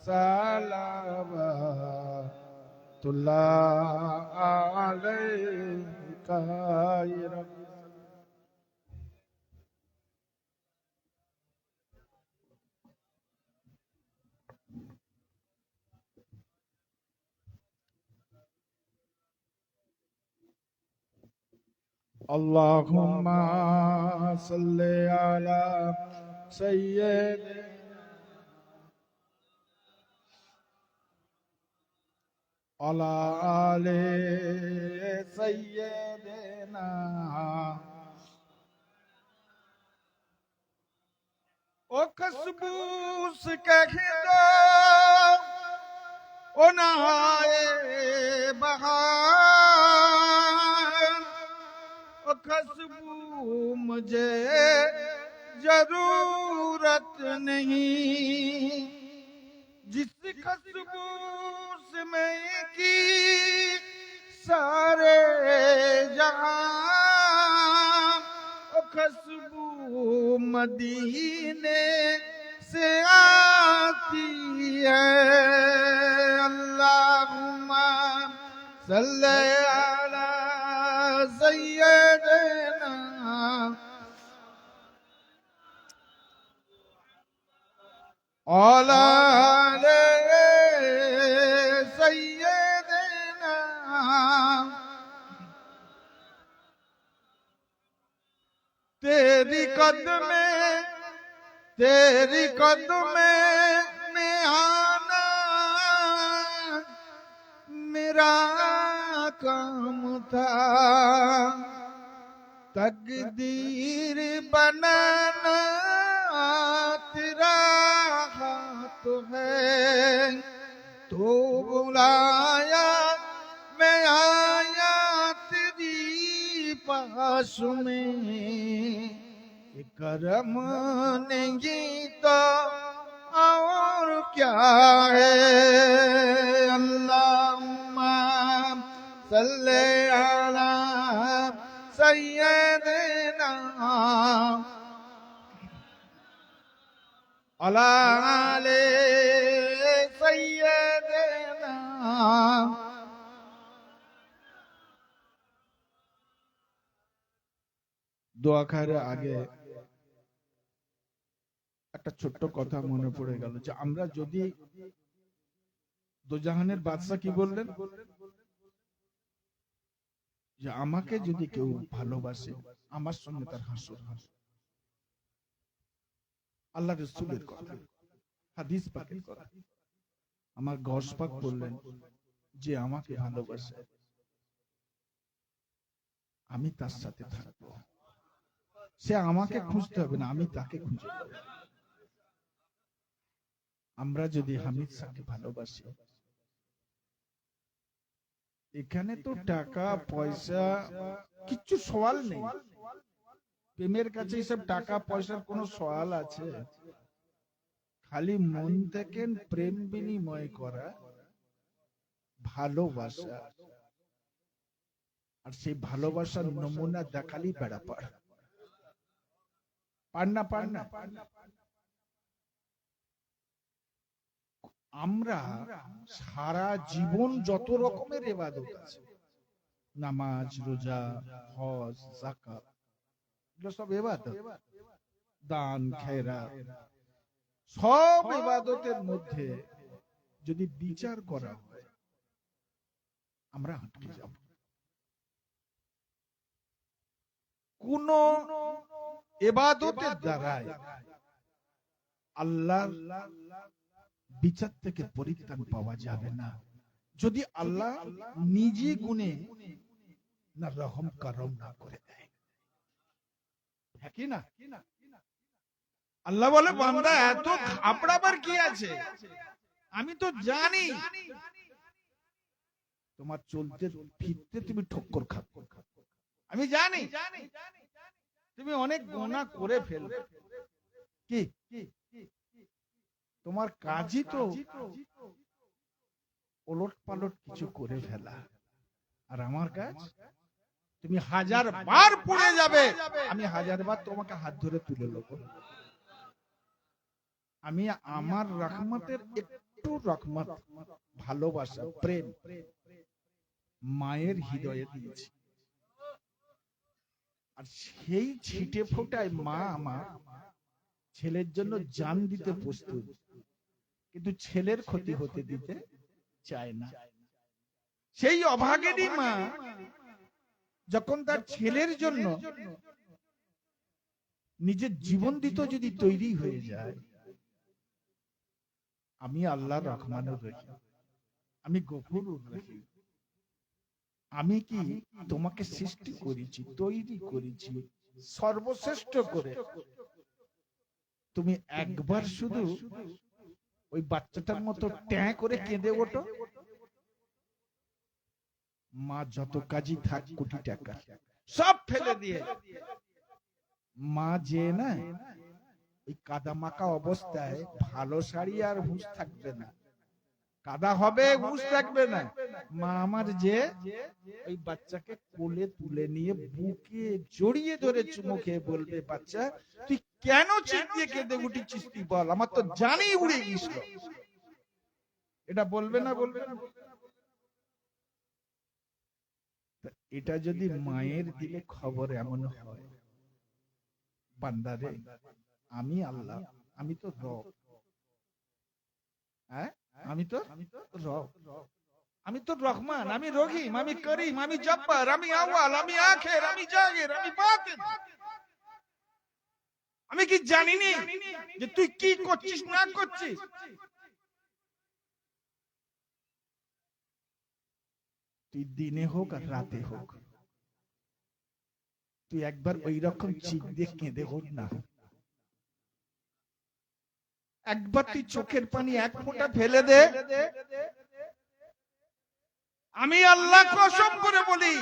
সালাওয়াতুল্লাহ আলাইকা ইয়া রাব্বি। আল্লাহুম্মা সাল্লি আলা সাইয়্যিদিনা আলা আলি সাইয়্যিদিনা ও খুশবুস কহে দো ও নহায়ে বাহার ও খুশবু মুঝে जरूरत नहीं जिस खुशबू से मैं की सारे जहां ओ खुशबू मदीने से आती है अल्लाहुम्मा सल्ली अला सय्यिदिना आला सय्यिदिना तेरी कदमे में आना मेरा काम था तकदीर बनाना तेरा हाथ है तो बुलाया मैं आया तेरी पास में करम नहीं तो और क्या है अल्लाहुम्मा सल्ली अला सय्यिदिना अला आले सय्यिदिना। দোয়া খায়ের আগে একটা ছোট্ট কথা মনে পড়ে গেল যে আমরা যদি দোজাহানের বাদশা কি বললেন যে আমাকে যদি কেউ ভালোবাসে আমার সঙ্গে তার হাসর হবে। আল্লাহ রাসূলের কথা, হাদিস পাকের কথা। আমার গস পাক বললেন যে আমাকে ভালোবাসে আমি তার সাথে থাকবো, সে আমাকে খুঁজতে হবে না, আমি তাকে খুঁজে পাবো। আমরা যদি হামিদ শাহকে ভালোবাসি, এখানে তো টাকা পয়সা কিছু সওয়াল নেই। প্রেমের কাছে এইসব টাকা পয়সার কোন সওয়াল আছে? খালি মন থেকে প্রেম বিনিময় করা ভালোবাসা, আর সেই ভালোবাসার নমুনা দেখালি বেড়া পার না। আমরা সারা জীবন যত রকমের ইবাদত আছে, নামাজ, রোজা, হজ, যাকাত, এগুলো সব ইবাদত, দান, খেয়রাত, সব ইবাদতের মধ্যে যদি বিচার করা হয় আমরা আটকে যাব। কোন ইবাদতের দ্বারাই আল্লাহর বিচার থেকে পরিত্রাণ পাওয়া যাবে না যদি আল্লাহ নিজে গুণে না রহম করম না করে দেয়। হ্যাঁ কি না? আল্লাহ বলে বান্দা এত ঘাবড়াবার কি আছে, আমি তো জানি তোমার চলতে ফিরতে তুমি ঠক্কর খাবে, আমি জানি তুমি অনেক গুনাহ করে ফেলবে। কি তোমার কাজই তো ওলট পালট কিছু করে ফেলা। আর আমার কাজ, তুমি 1000 বার পড়ে যাবে, আমি 1000 বার তোমাকে হাত ধরে তুলে নেব। আমি আমার রহমতের একটু রহমত, ভালোবাসা, প্রেম মায়ের হৃদয়ে দিয়েছি। আর সেই ছিটে ফোটায় মা আমার ছেলের জন্য জান দিতে প্রস্তুত, কিন্তু ছেলের ক্ষতি হতে দিতে চায় না। সেই অভাগিনী মা যখন তার ছেলের জন্য নিজের জীবন দিতে যদি তৈরি হয়ে যায়, আমি আল্লাহর রহমানুর রহিম, আমি গফুরুর রহিম। আমি কি তোমাকে সৃষ্টি করেছি, তৈরি করেছি সর্বশ্রেষ্ঠ করে। তুমি একবার শুধু ওই বাচ্চাটার মতো ট্যাঁ করে কেঁদে ওঠো, মা যত কাজই থাক কোটি টাকা সব ফেলে দিয়ে মা যে না ওই কাদা মাখা অবস্থায় ভালো শাড়ি আর হুঁশ থাকবে না, কাদা হবে হুঁশ থাকবে না। মা আমার যে ওই বাচ্চাকে কোলে তুলে নিয়ে বুকে জড়িয়ে ধরে চুমু খেয়ে বলবে, বাচ্চা তুই কেন চিৎকার কেঁদে উঠেছিস তুই বল, আমার তো জানি উড়ে গেছিল। এটা বলবে না? বলবে না? এটা যদি মায়ের দিলে খবর এমন হয়, বান্দারে আমি আল্লাহ, আমি তো রব, হ্যাঁ আমি তো রব, আমি তো রহমান, আমি রহিম, আমি করিম, আমি জব্বার, আমি আউয়াল, আমি আখির, আমি জাহির, আমি বাতিন। আমি কি জানিনি যে তুই কি করছিস না করছিস? তুই দিনে হোক আর রাতে হোক, তুই একবার ওই রকম চিক দিয়ে কেঁদে হোক না, একবার তুই চোখের পানি এক ফোঁটা ফেলে দে। আমি আল্লাহ কসম করে বলি,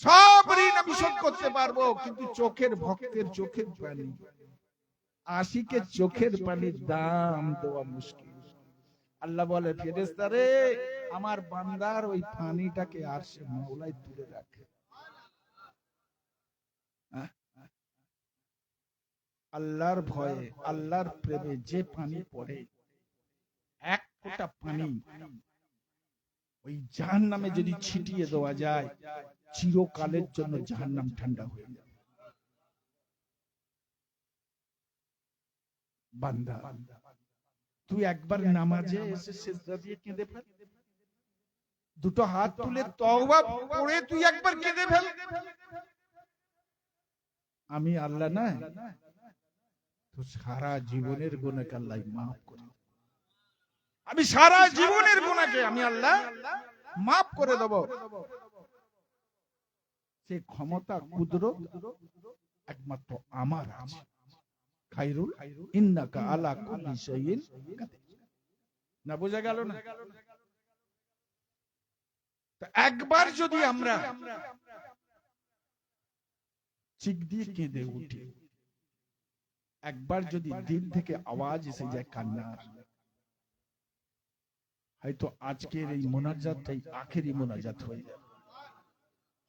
সব ঋণ আমি শোধ করতে পারবো, কিন্তু চোখের ভক্তের চোখের পানি, আশিকের চোখের পানির দাম দেওয়া মুশকিল। আল্লাহ বলে, ফেরেশতারে আমার বান্দার ওই পানিটাকে আরশে মাওলায় তুলে রাখে। আল্লাহর ভয়ে, আল্লাহর প্রেমে যে পানি পড়ে, এক ফোঁটা পানি ওই জাহান্নামে যদি ছিটিয়ে দেওয়া যায়, চিরকালের জন্য জাহান্নাম ঠান্ডা হয়ে যাবে। বান্দা তুই একবার নামাজে এসে সিজদা দিয়ে কেঁদে ফেল, দুটো হাত তুলে তওবা পড়ে তুই একবার কেঁদে ফেল। আমি আল্লাহ না, তো সারা জীবনের গুনাহকে আল্লাহ মাফ করে, আমি সারা জীবনের গুনাহকে আমি আল্লাহ মাফ করে দেব। সে ক্ষমতা কুদরত একমাত্র আমার আছে। খায়রুল ইন্নাকা আলা কুল্লি শাইইন কাদির। না বোঝা গেল না? একবার যদি আমরা চিক দিয়ে কেঁদে উঠি, একবার যদি দিল থেকে আওয়াজ এসে যায় কান্নার, হয়তো আজকের এই মোনাজাতটাই আখেরি মোনাজাত হয়ে যাবে।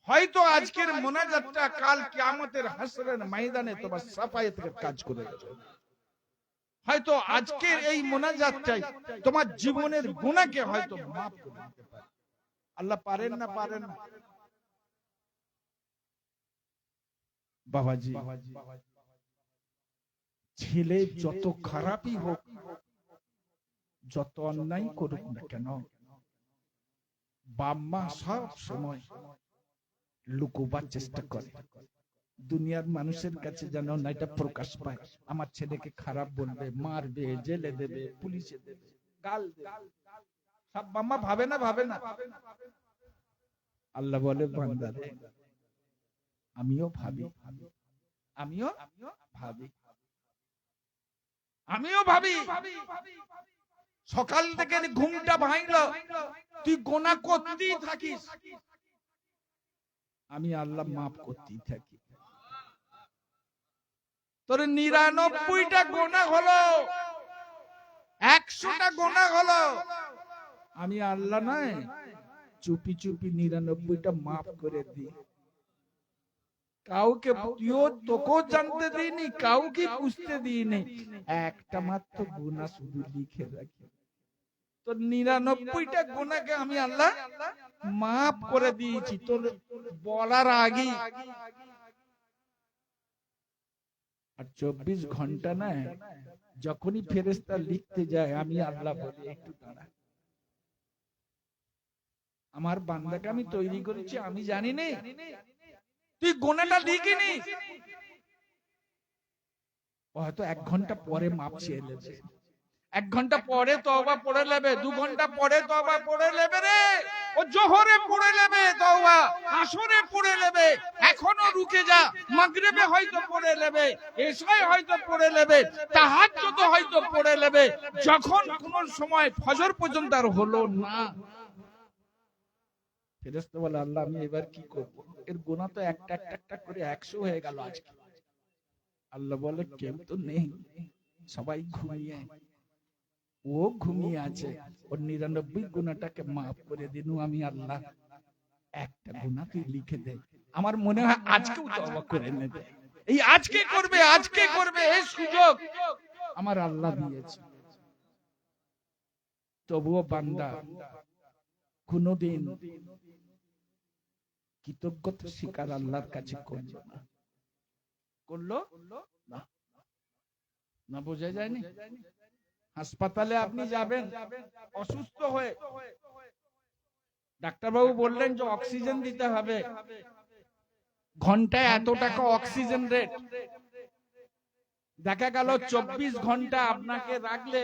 হয়তো আজকের মোনাজাতটা কাল কিয়ামতের হাসরের ময়দানে তোমার সাফায়েতের কাজ করে দেবে। হয়তো আজকের এই মোনাজাতটাই তোমার জীবনের গুনাহকে হয়তো মাফ করে দিতে পারে। আল্লাহ পারেন না? পারেন না? বাবাজি, ছেলে যত খারাপই হোক, যত অন্যায় করুক না কেন, বাপ মা সব সময় লুকোবার চেষ্টা করে, দুনিয়ার মানুষের কাছে যেন না এটা প্রকাশ পায়। আমার ছেলেকে খারাপ বলবে, মারবে, জেলে দেবে, পুলিশে দেবে, গাল দেবে, সব বাপ মা ভাবে না? ভাবে না? আল্লাহ বলে, বান্দারে আমিও ভাবি, আমিও ভাবি, আমিও ভাবি। সকাল থেকে ঘুমটা ভাঙলো, তুই গোনা করতেই থাকিস, আমি আল্লাহ মাফ করতেই থাকি। তোর 99টা গোনা হলো, 100টা গোনা হলো, আমি আল্লাহ নয়, চুপি চুপি 99টা মাফ করে দিই। কাউকে তোকেও জানতে দিইনি, কাউকে বুঝতে দিইনি, একটা মাত্র গুনাহ শুধু লিখে রাখি। তো 99টা গুনাহকে আমি আল্লাহ মাফ করে দিয়েছি তোর বলার আগে। আর 24 ঘন্টা না, যখনই ফেরেশতা লিখতে যায় আমি আল্লাহ বলি একটু দাঁড়া, আমার বান্দাকে আমি তৈরি করেছি, আমি জানি না তুই গুনাহটা লিখিনি। হয়তো 1 ঘন্টা পরে মাপ চেয়ে নেবে, 1 ঘন্টা পরে তওবা পড়ে নেবে, 2 ঘন্টা পরে তওবা পড়ে নেবে রে, ও জোহরে পড়ে নেবে তওবা, আসরে পড়ে নেবে, এখনো রুকে যা, মাগরিবে হয়তো পড়ে নেবে, এশায় হয়তো পড়ে নেবে, তাহাজ্জুদ হয়তো পড়ে নেবে, যখন কোন সময় ফজর পর্যন্ত আর হলো না, ফেরেশতা বলে আল্লাহ আমি এবার কি করব, এর গুনাহ তো একটা একটা করে 100 হয়ে গেল আজকে। আল্লাহ বলে কেউ তো নেই, সবাই ঘুমিয়ে, ও ঘুমিয়ে আছে, ওর 99 গুনাহটাকে মাফ করে দিনু আমি আল্লাহ, একটা গুনাহ তুই লিখে দে। আমার মনে হয় আজকেও তওবা করে নেবে, এই আজকে করবে, আজকে করবে, এই সুযোগ আমার আল্লাহ দিয়েছে। তবুও বান্দা কোনদিন কৃতজ্ঞতা স্বীকার আল্লাহর কাছে করলো না, করলো না, না বোঝা যায়নি। হাসপাতালে আপনি যাবেন অসুস্থ হয়ে, ডাক্তারবাবু বললেন যে অক্সিজেন দিতে হবে, ঘন্টায় এত টাকা অক্সিজেন রেট, দেখা গেল 24 ঘন্টা আপনাকে রাখলে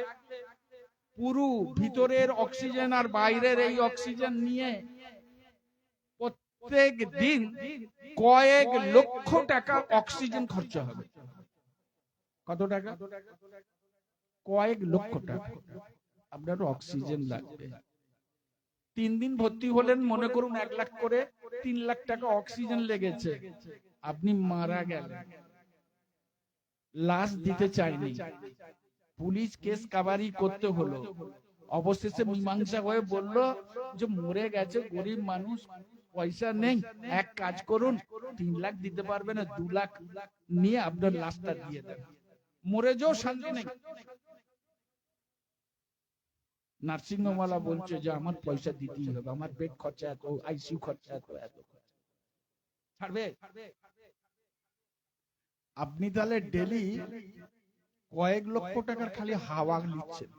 পুরো ভিতরের অক্সিজেন আর বাইরের এই অক্সিজেন নিয়ে প্রত্যেক দিন কয়েক লক্ষ টাকা অক্সিজেন খরচা হবে। কত টাকা? কয়েক লক্ষ টাকা আপনার অক্সিজেন লাগবে। 3 দিন ভর্তি হলেন, মনে করুন 1 লাখ করে, 3 লাখ টাকা অক্সিজেন লেগেছে, আপনি মারা গেলেন, লাশ দিতে চাইনি, পুলিশ কেস কাবারি করতে হলো, অবশেষে মীমাংসা হয়ে বলল যে মরে গেছে, গরিব মানুষ, পয়সা নেই, এক কাজ করুন 3 লাখ দিতে পারবে না, 2 লাখ নিয়ে আপনার লাশটা দিয়ে দেন, মরে যাও শান্তি নেই। নার্সিং হোমওয়ালা বলছে যে আমার পয়সা দিতেই হবে, আমার বেড খরচা এত, আইসিইউ খরচা এত, ছাড়বে? আপনি তাহলে ডেলি কয়েক লক্ষ টাকার খালি হাওয়া নিচ্ছেন।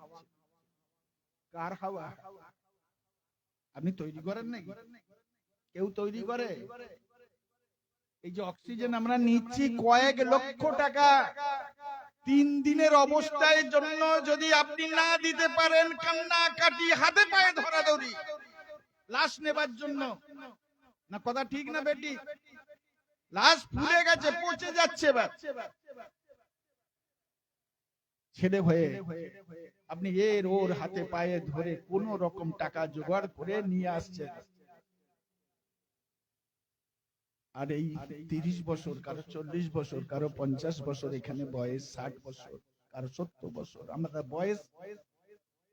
কার হাওয়া? আপনি তৈরি করেন নাকি? কেউ তৈরি করে? এই যে অক্সিজেন আমরা নিচ্ছি কয়েক লক্ষ টাকা, 3 দিনের অবস্থায় জন্য যদি আপনি না দিতে পারেন, কান্না কাটি, হাতে পায়ে ধরাধরি, লাশ নেবার জন্য, না কথা ঠিক না বেটি? লাশ ফুলে গেছে, পচে যাচ্ছে, ছেলে হয়ে আপনি এর ওর হাতে পায়ে ধরে কোন রকম টাকা জোগাড় করে নিয়ে আসছেন, আর এই 30 বছর, কারো 40 বছর, কারো 50 বছর, এখানে বয়স 60 বছর, কারো 70 বছর, আমাদের বয়স,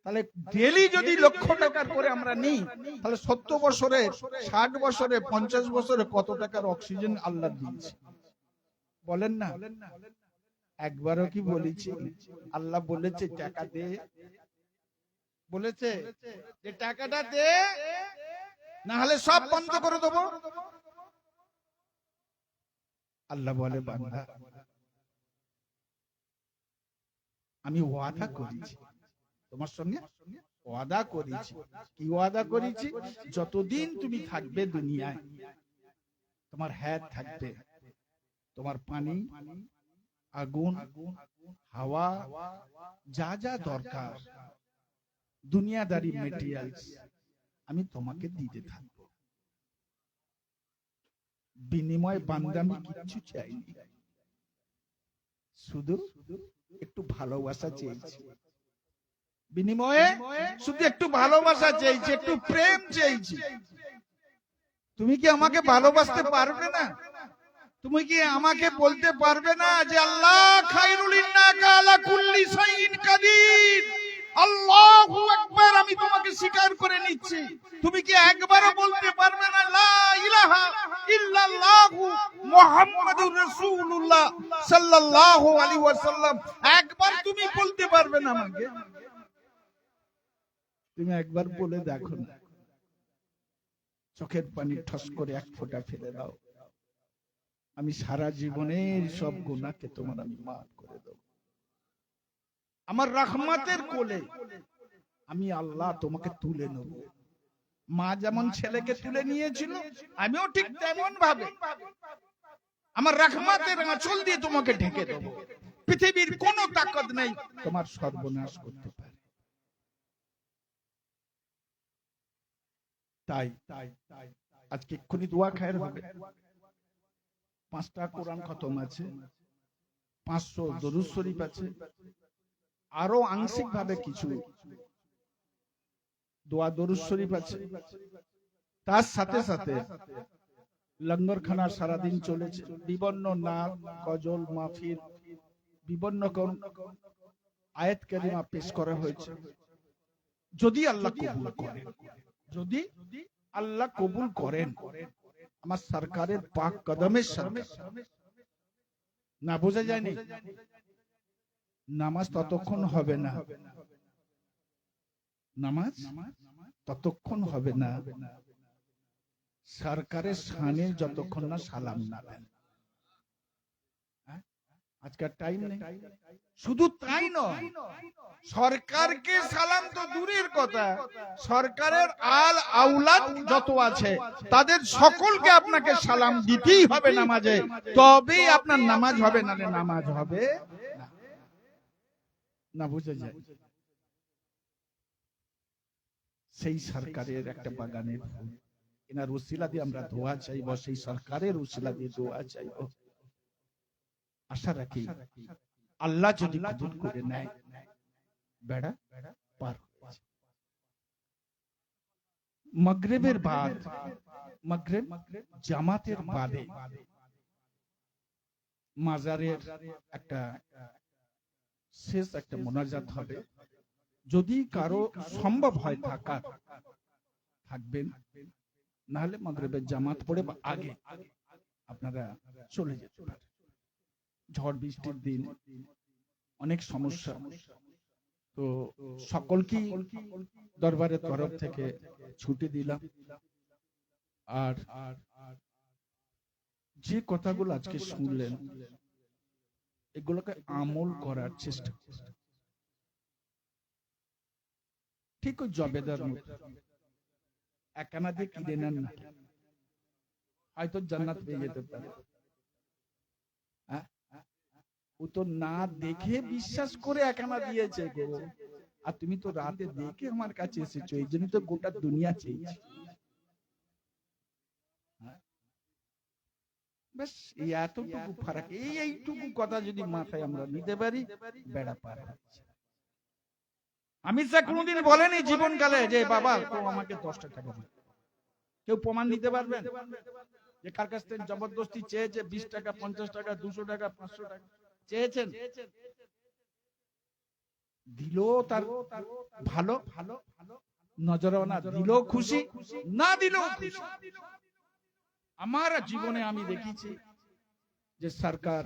তাহলে ডেলি যদি লক্ষ টাকার করে আমরা নিই, তাহলে 70 বছরে, 60 বছরে, 50 বছরে কত টাকার অক্সিজেন আল্লাহ দিয়েছে বলেন না? একবারও কি বলেছি আল্লাহ বলেছে টাকা দে? বলেছে যে টাকাটা দে, না হলে সব বন্ধ করে দেবো? আল্লাহ বলে বান্দা আমি ওয়াদা করেছি তোমার সঙ্গে, ওয়াদা করেছি। কি ওয়াদা করেছি? যতদিন তুমি থাকবে দুনিয়ায়, তোমার হায়াত থাকবে, তোমার পানি, আগুন, হাওয়া, যা যা দরকার দুনিয়াদারি মেটেরিয়ালস আমি তোমাকে দিতে থাকবো। বিনিময়ে বান্দা আমি কিচ্ছু চাইনি, শুধু একটু ভালোবাসা চেয়েছি, বিনিময়ে শুধু একটু ভালোবাসা চেয়েছি, একটু প্রেম চেয়েছি। তুমি কি আমাকে ভালোবাসতে পারবে না? তুমি কি আমাকে বলতে পারবে না যে আল্লাহ খায়রুল ইন্নাকা আলা কুল্লি শাইইন কাদির, আল্লাহু আকবার, আমি তোমাকে স্বীকার করে নিচ্ছি। তুমি কি একবারও বলতে পারবে না লা ইলাহা ইল্লাল্লাহু মুহাম্মাদুর রাসূলুল্লাহ সাল্লাল্লাহু আলাইহি ওয়াসাল্লাম? একবার তুমি বলতে পারবে না আমাকে? তুমি একবার বলে দেখো না, চোখের পানি ঠস করে এক ফোঁটা ফেলে দাও, আমি সারা জীবনের সব গুনাহকে তোমার আমি মাফ করে দেব। আমার রহমতের কোলে আমি আল্লাহ তোমাকে তুলে নেব। মা যেমন ছেলেকে তুলে নিয়েছিল, আমিও ঠিক তেমন ভাবে আমার রহমতের আঁচল দিয়ে তোমাকে ঢেকে দেব। পৃথিবীর কোনো তাকত নেই তোমার সর্বনাশ করতে পারে। তাই আজকে এক্ষুনি দোয়া খায়ের হবে। 5টা কোরআন খতম আছে, 500 দরুদ শরীফ আছে, আরো আংশিক ভাবে কিছু দোয়া দরুদ শরীফ আছে। তার সাথে সাথে লঙ্গরখানা সারাদিন চলেছে, বিভিন্ন নাম গজল মাহফিল, বিভিন্ন আয়াত কারিমা পেশ করা হয়েছে। যদি আল্লাহ কবুল করেন, যদি আল্লাহ কবুল করেন, আমার সরকারের পাক কদমের সাথে না বোঝা যায়নি, নামাজ ততক্ষণ হবে না, নামাজ ততক্ষণ হবে না সরকারের শানে যতক্ষণ না সালাম না দেন। আজকাল টাইম নেই। শুধু তাই নয়, সরকারকে সালাম তো দূরের কথা, সরকারের আল আউলাদ যত আছে তাদের সকলকে আপনাকে সালাম দিতেই হবে নামাজে, তবেই আপনার নামাজ হবে, না নামাজ হবে না। বুঝে যায় সেই সরকারের একটা বাগানের ফুল, এনার উসিলা দিয়ে আমরা দোয়া চাইব, সেই সরকারের উসিলা দিয়ে দোয়া চাইব। আশা রাখি আল্লাহ যদি কবুল করে নেয়, বেড়া পার। মাগরিবের বাদ, মাগরিব জামাতের বাদে মাজারের একটা শেষ একটা মোনাজাত হবে। যদি কারো সম্ভব হয় থাকার, থাকবেন, না হলে মাগরিবের জামাত পড়ে বা আগে আপনারা চলে যেতে পারেন। ঝড় বৃষ্টির দিন, অনেক সমস্যা, তো সকলকে দরবারের তরফ থেকে ছুটি দিলাম। আর যে কথাগুলো আজকে শুনলেন, এগুলোকে আমল করার চেষ্টা করুন। ঠিক ওই জবেদার মতো একানা দিয়ে কিনে নেন না, হয়তো জান্নাত পেয়ে যেতে পারে। ও তো না দেখে বিশ্বাস করে একানা দিয়েছে গো, আর তুমি তো রাতে দেখে আমার কাছে এসেছো, এই জন্য তো গোটা দুনিয়া চেয়েছে। ব্যাস এই এতটুকু ফারাক, এইটুকু কথা যদি মাথায় আমরা নিতে পারি, বেড়া পার হচ্ছে। আমির শাহ কোনদিন বলেনি জীবনকালে যে বাবা তো আমাকে 10টা টাকা দিন। কেউ প্রমাণ দিতে পারবেন যে কার কাছ থেকে জবরদস্তি চেয়েছে 20 টাকা, 50 টাকা, 200 টাকা, 500 টাকা চেয়েছেন? দিল তার ভালো নজরানা, দিল খুশি, না দিল খুশি। আমার জীবনে আমি দেখেছি যে সরকার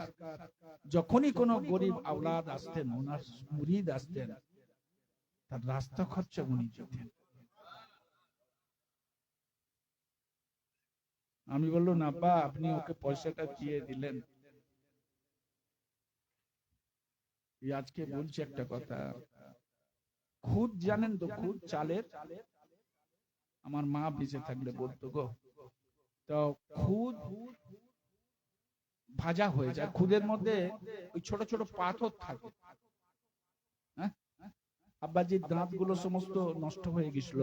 যখনই কোনো গরিব আওলাদ আসতেন, ওনার মুরিদ আসতেন, তার রাস্তা খরচা উনি দিতেন। আমি বললাম না বা আপনি ওকে পয়সাটা দিয়ে দিলেন। আজকে বলছি একটা কথা, খুদ জানেন তো, খুদ চালের, আমার মা বেঁচে থাকলে বলতো গো, তো খুদ ভাজা হয়ে যায়, খুদের মধ্যে ওই ছোট ছোট পাথর থাকে। হ্যাঁ, আব্বাজির দাঁত গুলো সমস্ত নষ্ট হয়ে গেছিল,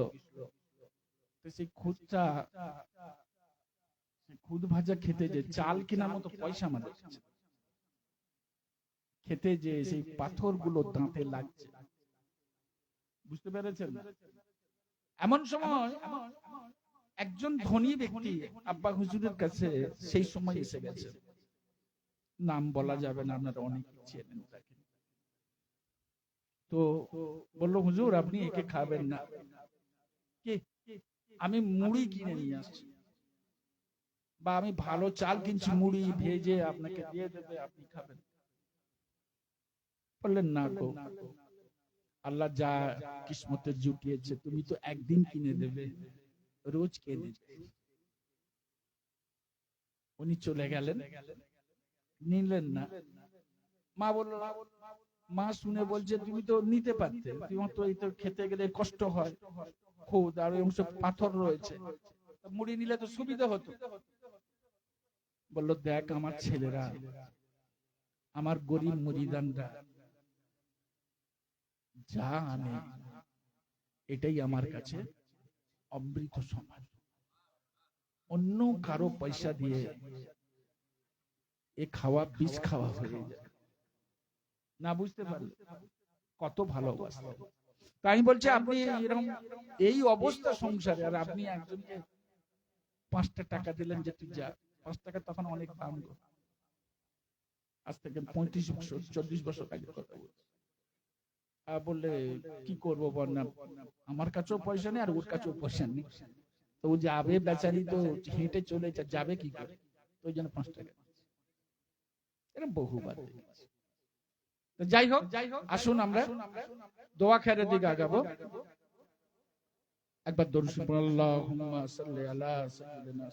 তো সেই খুদটা, খুদ ভাজা খেতে যে চাল কেনার মতো পয়সা আমাদের খেতে, যে সেই পাথর গুলো দাঁতে লাগছে, বুঝতে পেরেছেন? এমন সময় একজন ধনী ব্যক্তি আব্বা হুজুরের কাছে সেই সময় এসে গেছে, নাম বলা যাবে না, আপনারা অনেক চেনেন তাকে। তো বললো হুজুর আপনি একে খাবেন না। কি? আমি মুড়ি কিনে নিয়ে আসছি, বা আমি ভালো চাল কিনছি, মুড়ি ভেজে আপনাকে দিয়ে দেবে, আপনি খাবেন। বললেন না গো, আল্লাহ যা কিসমতে জুটিয়েছে, তুমি তো একদিন কিনে দেবে, রোজ কে দেবে? উনি চলে গেলেন, নিলেন না। মা বলল, মা শুনে বলছে তুমি তো নিতে পারতে, তোমার তো এই তো খেতে গেলে কষ্ট হয়, খুদ আর ওই অংশ পাথর রয়েছে, মুড়ি নিলে তো সুবিধা হতো। বলল দেখ আমার ছেলেরা, আমার গরিব মুরিদানরা যা আনে এটাই আমার কাছে অমৃত সমান, অন্য কারো পয়সা দিয়ে এ খাওয়া বিষ খাওয়া হয়ে যায়। না বুঝতে পারলে কত ভালোবাসা। তাই বলছে আপনি এরকম এই অবস্থা সংসারে, আর আপনি একজনকে 5টা টাকা দিলেন যে তুই যা। 5 টাকা তখন অনেক দাম গো, আজ থেকে 35 বছর 40 বছর আগের কথা বলছি। বললে কি করবো বল না, আমার কাছেও পয়সা নেই আর ওর কাছেও পয়সা নেই, তো ও যাবে বেচারি, তো হেঁটে চলে যাবে কি করে, ওই জন্য 5 টাকা। এরকম বহুবার দেখেছি। যাই হোক, আসুন আমরা দোয়া খেয়ারের দিকে আগাবো। একবার দরুদ শরীফ পড়ুন, আল্লাহুম্মা সাল্লি আলা সাইয়্যিদিনা।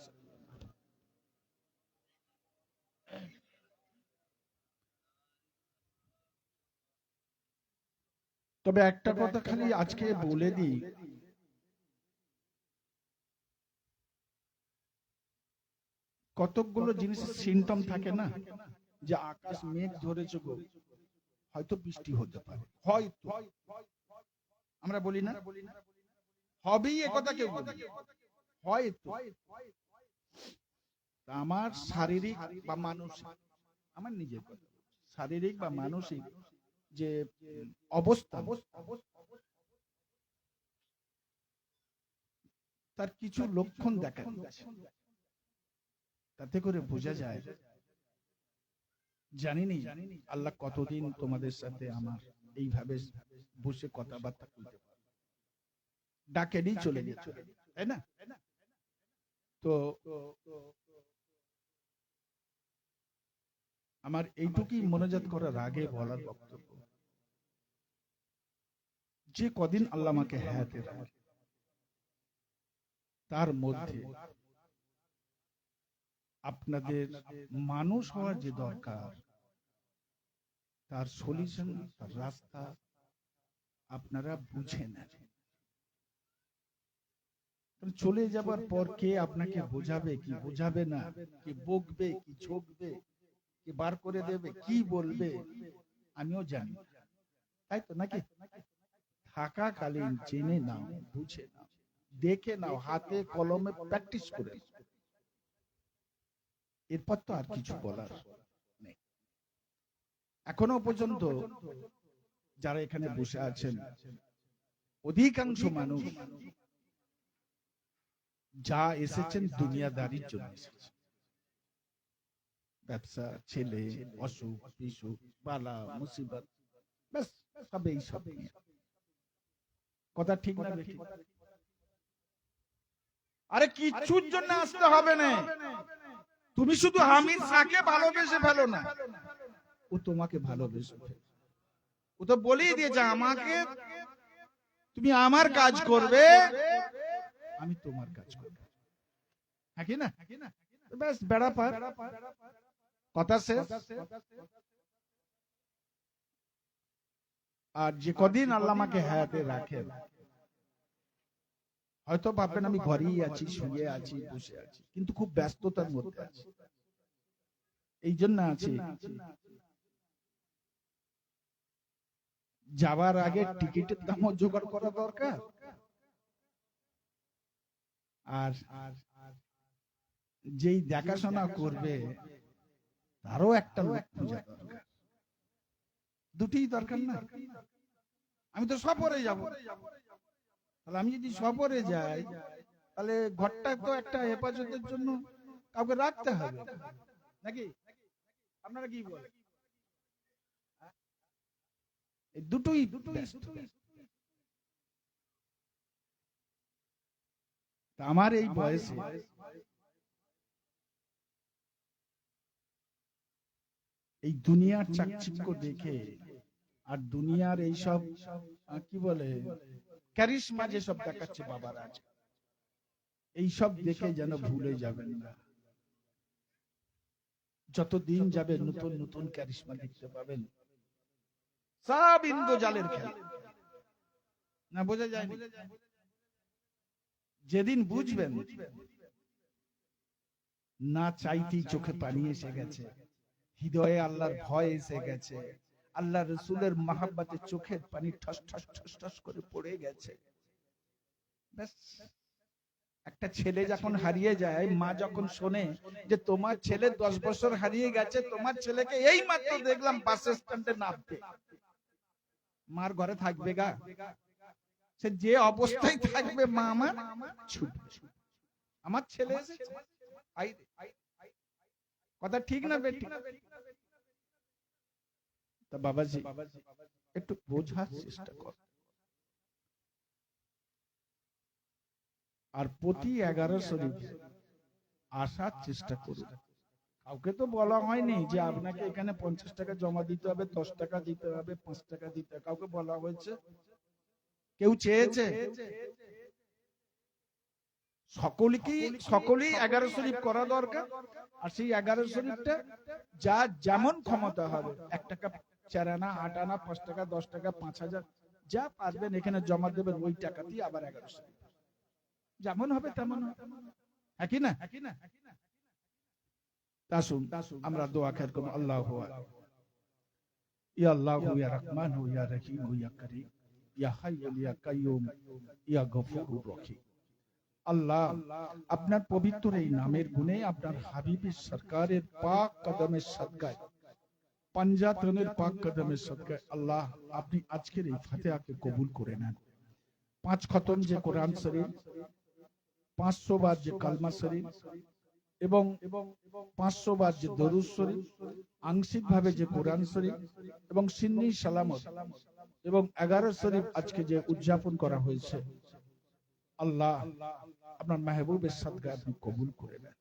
তবে একটা কথা খালি আজকে বলে দিই, কতকগুলো জিনিসের সিমটম থাকে না, যে আকাশ মেঘ ধরেছে গো, হয়তো বৃষ্টি হতে পারে, হয়তো আমরা বলি না হবেই, এ কথা কেউ বলি হয়তো। আমার শারীরিক বা মানসিক, আমার নিজের কথা, শারীরিক বা মানসিক যে অবস্থা, তার কিছু লক্ষণ দেখা দিচ্ছে, তাতে করে বোঝা যায় জানিনি আল্লাহ কতদিন তোমাদের সাথে আমার এইভাবে বসে কথাবার্তা বলতে পারে, ডাকেনি চলে গেছে, তাই না? তো আমার এইটুকুই মনোজাত করার আগে বলার বক্তব্য, যে কদিন আল্লাহ আমাকে হায়াতে রাখে, তার মধ্যে আপনাদের মানুষ হওয়ার যে দরকার, তার সলিউশন, তার রাস্তা আপনারা বুঝে নেন। চলে যাবার পর কে আপনাকে বোঝাবে কি বোঝাবে না, কি বকবে কি ঝোঁকবে, কি বার করে দেবে কি বলবে, আমিও জানি, তাই তো নাকি? থাকাকালীন জেনে নাও, বুঝে নাও, দেখে নাও, হাতে কলমে প্র্যাকটিস করে, এরপর তো আর কিছু বলার নেই। এখনো পর্যন্ত যারা এখানে বসে আছেন, অধিকাংশ মানুষ যা এসেছেন দুনিয়াদারির জন্য এসেছেন, ব্যবসা, ছেলে, অসুখ বিসুখ, বালা মুসিবত, ব্যাস সব এই সব নিয়ে। কথা ঠিক না বেঠিক? আরে কিচ্ছুর জন্য আসতে হবে না, তুমি শুধু হামিদ শাহকে ভালোবেসে ফেলো না, ও তোমাকে ভালোবেসে ফেলো। ও তো বলেই দিয়েছে আমাকে, তুমি আমার কাজ করবে, আমি তোমার কাজ করব, হ্যাঁ কি না? ব্যাস বেড়া পার, কথা শেষ। আর যে কদিন আল্লাহ আমাকে হায়াতে রাখেন, হয়তো ভাববেন আমি ঘরেই আছি, শুয়ে আছি, বসে আছি, কিন্তু খুব ব্যস্ততার মধ্যে আছি। এই জন্য আছি, যাওয়ার আগে টিকিটের দামও জোগাড় করা দরকার, আর যেই দেখাশোনা করবে তারও একটা লোক খুঁজে দরকার, দুটিই দরকার না? আমি তো সফরে যাব, তাহলে আমি যদি সফরে যাই, তাহলে ঘরটা তো একটা হেফাজতের জন্য কাউকে রাখতে হবে নাকি? আপনারা কি বলেন? এই দুটোই ব্যস্ত। আমার এই বয়সে এই দুনিয়ার চাকচিক্য দেখে আর দুনিয়ার এই সব কি বলে ক্যারিশমা যেসব দেখাচ্ছে বাবার আজ, এই সব দেখে যেন ভুলে যাবেন না। যত দিন যাবে নতুন নতুন ক্যারিশমা দেখতে পাবেন। সব ইন্দ্রজালের খেলা, না বোঝা যায়? যেদিন বুঝবেন না চাইতেই চোখে পানি এসে গেছে, হৃদয়ে আল্লাহর ভয় এসে গেছে, আল্লাহ রসুলের মহাব্বতে চোখের পানি ঠস ঠস ঠস ঠস করে পড়ে গেছে। একটা ছেলে যখন হারিয়ে যায়, মা যখন শোনে যে তোমার ছেলে 10 বছর হারিয়ে গেছে, তোমার ছেলেকে এই মাত্র দেখলাম বাস স্ট্যান্ডে নামতে, মার ঘরে থাকবে গা? সে যে অবস্থায় থাকবে, মা আমার ছুটবে, আমার ছেলে এসেছে। কথা ঠিক না বেটি? তা বাবাজি একটু বোঝার চেষ্টা কর। আর প্রতি 11 শরীফে আসার চেষ্টা করুন। কাউকে তো বলা হয়নি যে আপনাকে এখানে 50 টাকা জমা দিতে হবে, 10 টাকা দিতে হবে, 5 টাকা দিতে হবে। কাউকে বলা হয়েছে? কেউ চেয়েছে? সকলেই 11 শরীফ করা দরকার। আর সেই 11 শরীফটা যা যেমন ক্ষমতা হবে, 1 টাকা, 4 আনা, 8 আনা, 5 টাকা, 10 টাকা, 5000 যা পারবেন এখানে জমা দেবেন। ওই টাকা দিয়ে আবার 11 শরীফ যেমন হবে তেমন হবে, কি না? আসুন আমরা দোয়া করব। আল্লাহু আকবার। ইয়া আল্লাহু ইয়া রহমানু ইয়া রহিমু ইয়া কারীম ইয়া হাইয়্যু ইয়া কাইয়্যুম ইয়া গফুরুর রহিম। আল্লাহ, আপনার পবিত্র এই নামের গুণে, আপনার হাবিবের সরকারের পাক কদমের সদকায়, পাঞ্জাতনের পাক কদমের সদকায় আল্লাহ, আপনি আজকের এই ফাতিহাকে কবুল করে নেন। 5 খতম যে কোরআন শরীফ, 500 বার যে কালমা শরীফ এবং 500 বার যে দরুদ শরীফ, আংশিক ভাবে যে কোরআন শরীফ এবং সিন্নি সালামত এবং 11 শরীফ আজকে যে উদযাপন করা হয়েছে, আল্লাহ আপনার মাহবুবের সাদকায় আপনি কবুল করে নেন।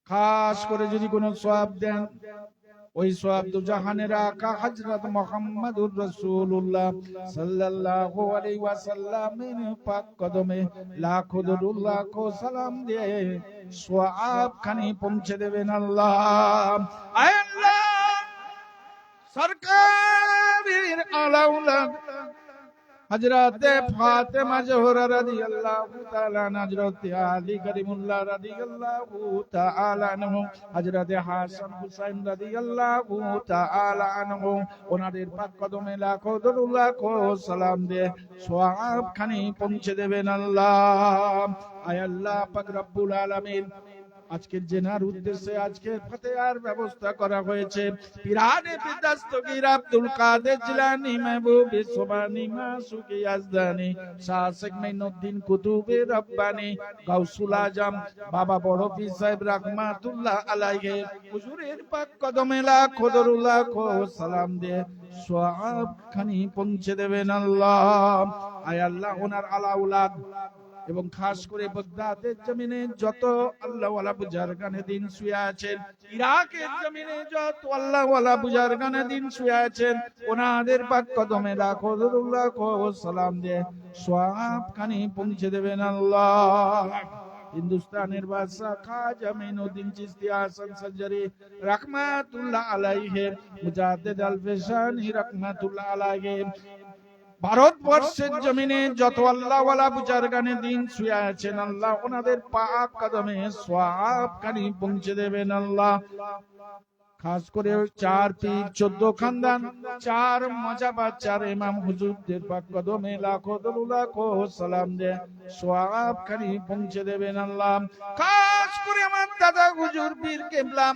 খাস করে যদি কোনো সওয়াব দেন, ওই সওয়াব তো জাহানের আকা হযরত মুহাম্মদুর রাসূলুল্লাহ সাল্লাল্লাহু আলাইহি ওয়াসাল্লামের পাক কদমে লাখো দরুদ লাখো সালাম দিয়ে সওয়াব খানি পৌঁছে দেবেন। আল্লাহ, আয় আল্লাহ, সরকারের আলাউলাদ হযরত ফাতেমা জোহরা রাদিয়াল্লাহু তাআলা, হযরত আলী করিমুল্লাহ রাদিয়াল্লাহু তাআলা আনহু, হযরত হাসান হুসাইন রাদিয়াল্লাহু তাআলা আনহু, ওনাদের পাক কদমে লাখো দরুদ লাখো সালাম দিয়ে সওয়াব খানি পৌঁছে দেবেন। আল্লাহ, আয় আল্লাহ পাক রব্বুল আলামিন, আজকের জেনার উদ্দেশ্যে আজকে ফাতিহার ব্যবস্থা করা হয়েছে। পীরানে বিদাস্তগীর আব্দুল কাদের জিলানী, মাহবুবে সুবহানী, মাসুকি ইয়াজদানী, শাহ শেখ মাইনুদ্দিন কুতুবে রব্বানী, গাউসুল আজম বাবা বড় পীর সাহেব রাহমাতুল্লাহ আলাইহি হুজুরের পাক কদমে লাখো দরুদ লাখো সালাম দিয়ে সওয়াব খানি পৌঁছে দেবেন। আল্লাহ, আয় আল্লাহ, ওনার আলাউলাদ এবং খাস করে বাগদাদের জমিনে যত আল্লাহ ওয়ালা বুজুর্গানে দিন শুয়ে আছেন, ইরাকের জমিনে যত আল্লাহ ওয়ালা বুজুর্গানে দিন শুয়ে আছেন, ওনাদের পাক কদমে লাখো দরুদ লাখো সালাম দিয়ে সওয়াব খানি পৌঁছে দেবেন। আল্লাহ, হিন্দুস্তানের বাদশা খাজা মাইনুদ্দিন চিশতি হাসান সঞ্জারি রাহমাতুল্লাহ আলাইহি, মুজাদ্দিদ আল ফিসানি রাহমাতুল্লাহ আলাইহি, ভারতবর্ষের জমিনে যত আল্লাহ ওয়ালা বুজুর্গানে দিন শুয়ে আছেন, আল্লাহ ওনাদের পাক কদমে সওয়াব খানি পৌঁছে দেবেন। আল্লাহ, খাস করে 4 পীর 14 খানদান 4 মজাবাদ 4 ইমাম হুজুরদের পাক কদমে লাখো দরুদ লাখো সালাম দিয়ে সওয়াব খানি পৌঁছে দেবেন আল্লাহ। খাস করে আমার দাদা হুজুর পীর কেবলা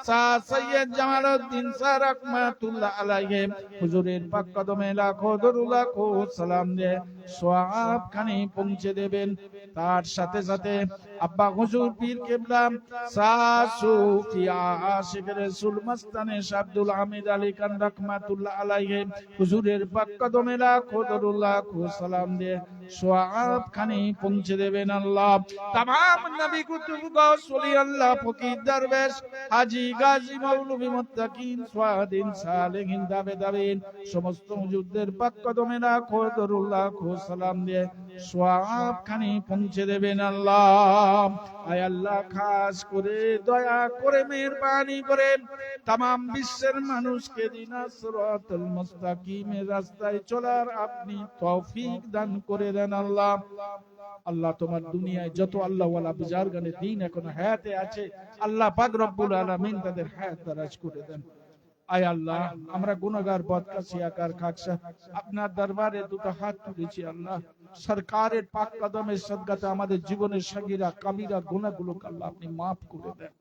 শাহ সৈয়দ জামালউদ্দিন শাহ রাহমাতুল্লাহ আলাইহি হুজুরের পাক কদমে লাখো দরুদ লাখো সালাম দিয়ে সওয়াব খানি পৌঁছে দেবেন। তার সাথে সাথে আব্বা হুজুর পীর কেবলা শাহ সুফিয়া আশিক রাসূল মাস্তানে শাহ আব্দুল হামিদ আলী খান রাহমাতুল্লাহ আলাইহি হুজুরের পাক কদমে লাখো দরুদ লাখো সালাম দিয়ে সওয়াব খানি পৌঁছে দেবেন আল্লাহ। तमाम नबी कुतुब गौस वली अल्लाह फकीर दरवेश हाजी गाजी मौलवी मुत्तकीन स्वादीन सालेहीन दावेदारीन समस्त হুজুরদের পাক কদমে লাখো দরুদ লাখো সালাম দিয়ে সওয়াব খানি পৌঁছে দেবেন আল্লাহ। আয় আল্লাহ খাস করে দয়া করে মেহেরবানি করে तमाम বিশ্বের মানুষকে দিনা সিরাতুল মুস্তাকিমের রাস্তায় চলার আপনি তৌফিক দান করে দেন আল্লাহ। আল্লাহ তোমার দুনিয়ায় যত আল্লাহ ওয়ালা বুজুর্গানে দ্বীন এখন হায়াতে আছে আল্লাহ পাক রব্বুল আলামিন তাদের হায়াত দারাজ করে দেন। আয় আল্লাহ আমরা গুনাহগার বদকাসিয়াকার খাকসা আপনার দরবারে দুটো হাত তুলেছি আল্লাহ। সরকারের পাক কদমের সদকাতে আমাদের জীবনের সগীরা কবিরা গুনাহগুলোকে আল্লাহ আপনি maaf করে দেন।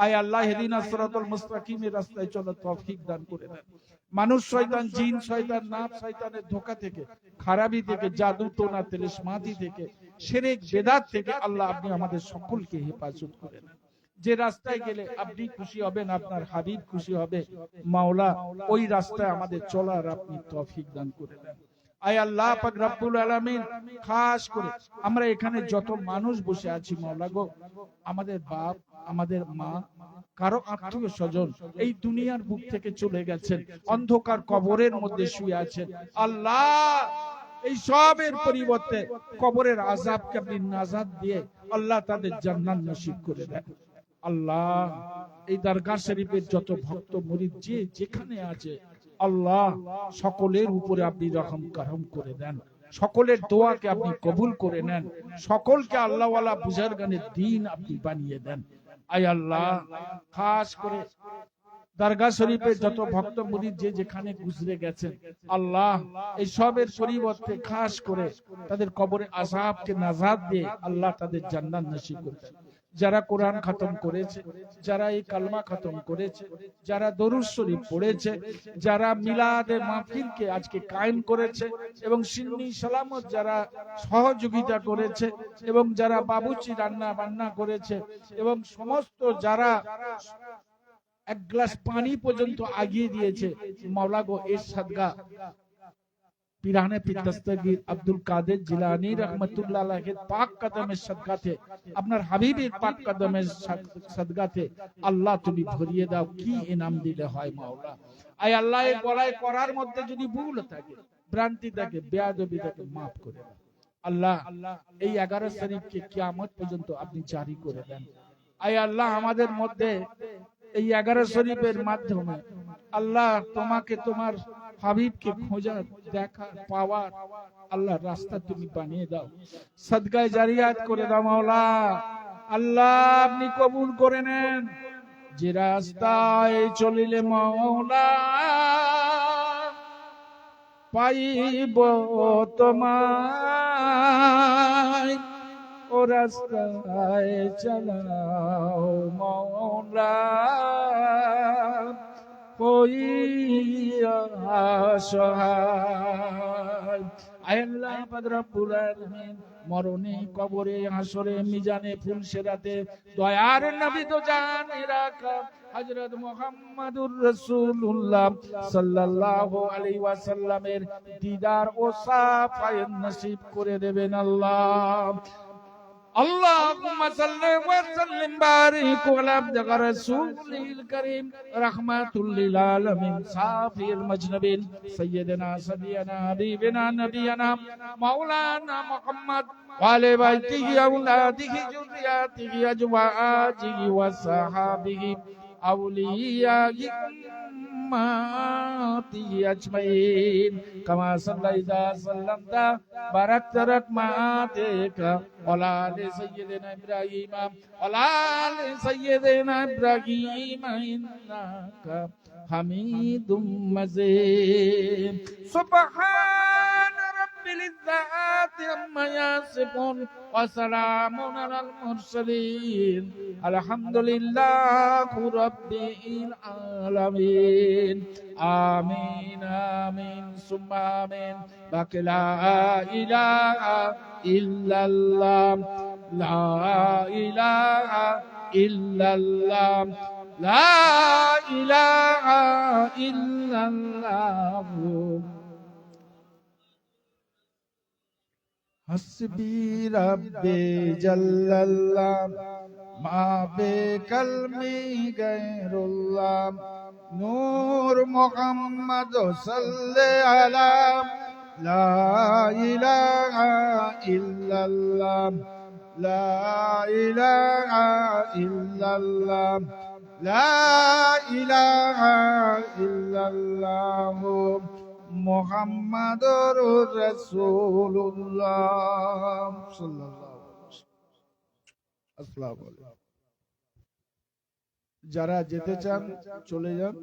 আয় আল্লাহ হেদিনা সিরাতুল মুস্তাকিমের রাস্তায় চলার তৌফিক দান করে দেন। মানুষ শয়তান জিন শয়তান নাফস শয়তানের ধোঁকা থেকে খারাপি থেকে জাদু টোনা তিলিশমাতি থেকে শিরক বিদআত থেকে আল্লাহ আপনি আমাদের সকলকে হেফাজত করে নেন। যে রাস্তায় গেলে আপনি খুশি হবেন আপনার হাবিব খুশি হবে মাওলা ওই রাস্তায় আমাদের চলার আপনি তৌফিক দান করে দেন। আয় আল্লাহ পাক রব্বুল আলামিন খাস করে আমরা এখানে যত মানুষ বসে আছি মাওলা গো আমাদের বাপ আমাদের মা কারো আত্মীয় স্বজন এই দুনিয়ার বুক থেকে চলে গেছেন অন্ধকার কবরের মধ্যে শুয়ে আছেন আল্লাহ এই সবের পরিবর্তে কবরের আযাবকে আপনি নাজাত দিয়ে আল্লাহ তাদের জান্নাত নসিব করে দেন। আল্লাহ এই দরগা শরীফের যত ভক্ত মুরিদ যে যেখানে আছে আল্লাহ সকলের উপরে আপনি রহম করম করে দেন। সকলের দোয়াকে আপনি কবুল করে নেন। সকলকে আল্লাহ ওয়ালা বুজুর্গানে দ্বীন আপনি বানিয়ে দেন। আয় আল্লাহ খাস করে দরগা শরীফের যত ভক্ত মুরিদ যে যেখানে গুজরে গেছেন আল্লাহ এই সবের পরিবর্তে খাস করে তাদের কবরে আযাবকে নাজাত দিয়ে আল্লাহ তাদের জান্নাত নসিব করে দেন। যারা কোরআন খতম করেছে যারা এই কালমা খতম করেছে যারা দরুদ শরীফ পড়েছে যারা মিলাদে মাহফিলকে আজকে কায়েম করেছে এবং সিন্নি সালামত যারা সহযোগিতা করেছে এবং যারা বাবুচি রান্না বান্না করেছে এবং সমস্ত যারা এক গ্লাস পানি পর্যন্ত আগিয়ে দিয়েছে মাওলা গো এর সাদকা পিরানে পিতাস্তগীর আব্দুল কাদের জিলানী রহমাতুল্লাহ আলাইহির পাক কদমের সদকাতে আপনার হাবিবের পাক কদমের সদকাতে আল্লাহ তুমি ভরিয়ে দাও কি ইনাম দিলে হয় মাওলা। আয় আল্লাহ এই বলাই করার মধ্যে যদি ভুল থাকে ভ্রান্তি থাকে বেয়াদবি থাকে maaf করে দাও আল্লাহ। এই 11 শরীফকে কিয়ামত পর্যন্ত আপনি জারি করে দেন। আয় আল্লাহ আমাদের মধ্যে এই 11 শরীফের মাধ্যমে আল্লাহ তোমাকে তোমার হাবিবকে খোঁজার দেখা পাওয়ার আল্লাহ রাস্তা তুমি বানিয়ে দাও সদকায়ে জারিয়াত করে দাও মাওলা। আল্লাহ আপনি কবুল করে নেন। যে রাস্তায় চলিলে মাওলা পাইব তোমায় ও রাস্তায় চালাও মাওলা আল্লাহ পাক রব্বুল আলামিন মরণে কবরে হাসরে মিজানে ফুলসেরাতে দয়ার নবী তো জানে রাখা হযরত মুহাম্মদুর রাসূলুল্লাহ সাল্লাল্লাহু আলাইহি ওয়াসাল্লামের দিদার ও সাফায়ে নসিব করে দেবেন আল্লাহ। اللهم صل وسلم بارك على عبدك رسولك الكريم رحمة للعالمين صافي المجنبين سيدنا سيدنا حبيبنا نبينا مولانا محمد وعلى بيته أولاده ذرياته أزواجه وصحابه أوليائه أمته أجمعين كما صليت وسلمت باركت رحمتك على آل سيدنا إبراهيم وعلى آل سيدنا إبراهيم إنك حميد مجيد سبحان ربك রাব্বিল ইজ্জাতি আম্মা ইয়াসিফুন ওয়া সালামুন আলাল মুরসালিন আলহামদুলিল্লাহি রাব্বিল আলামিন আমিন আমিন সুম্মা আমিন বাকি লা ইলাহা ইল্লাল্লাহ লা ইলাহা ইল্লাল্লাহ লা ইলাহা ইল্লাল্লাহ হাসবি রাব্বি জাল্লাল্লাহ মা বে কলমি গায়রুল্লাহ নূর মুহাম্মদ সাল্লাল্লাহু আলা লা ইলাহা ইল্লাল্লাহ লা ইলাহা ইল্লাল্লাহ লা ইলাহা ইল্লাল্লাহ মুহাম্মাদুর রাসূলুল্লাহ সাল্লাল্লাহু আলাইহি ওয়াসাল্লাম। আসসালামু আলাইকুম। যারা যেতে চান চলে যান।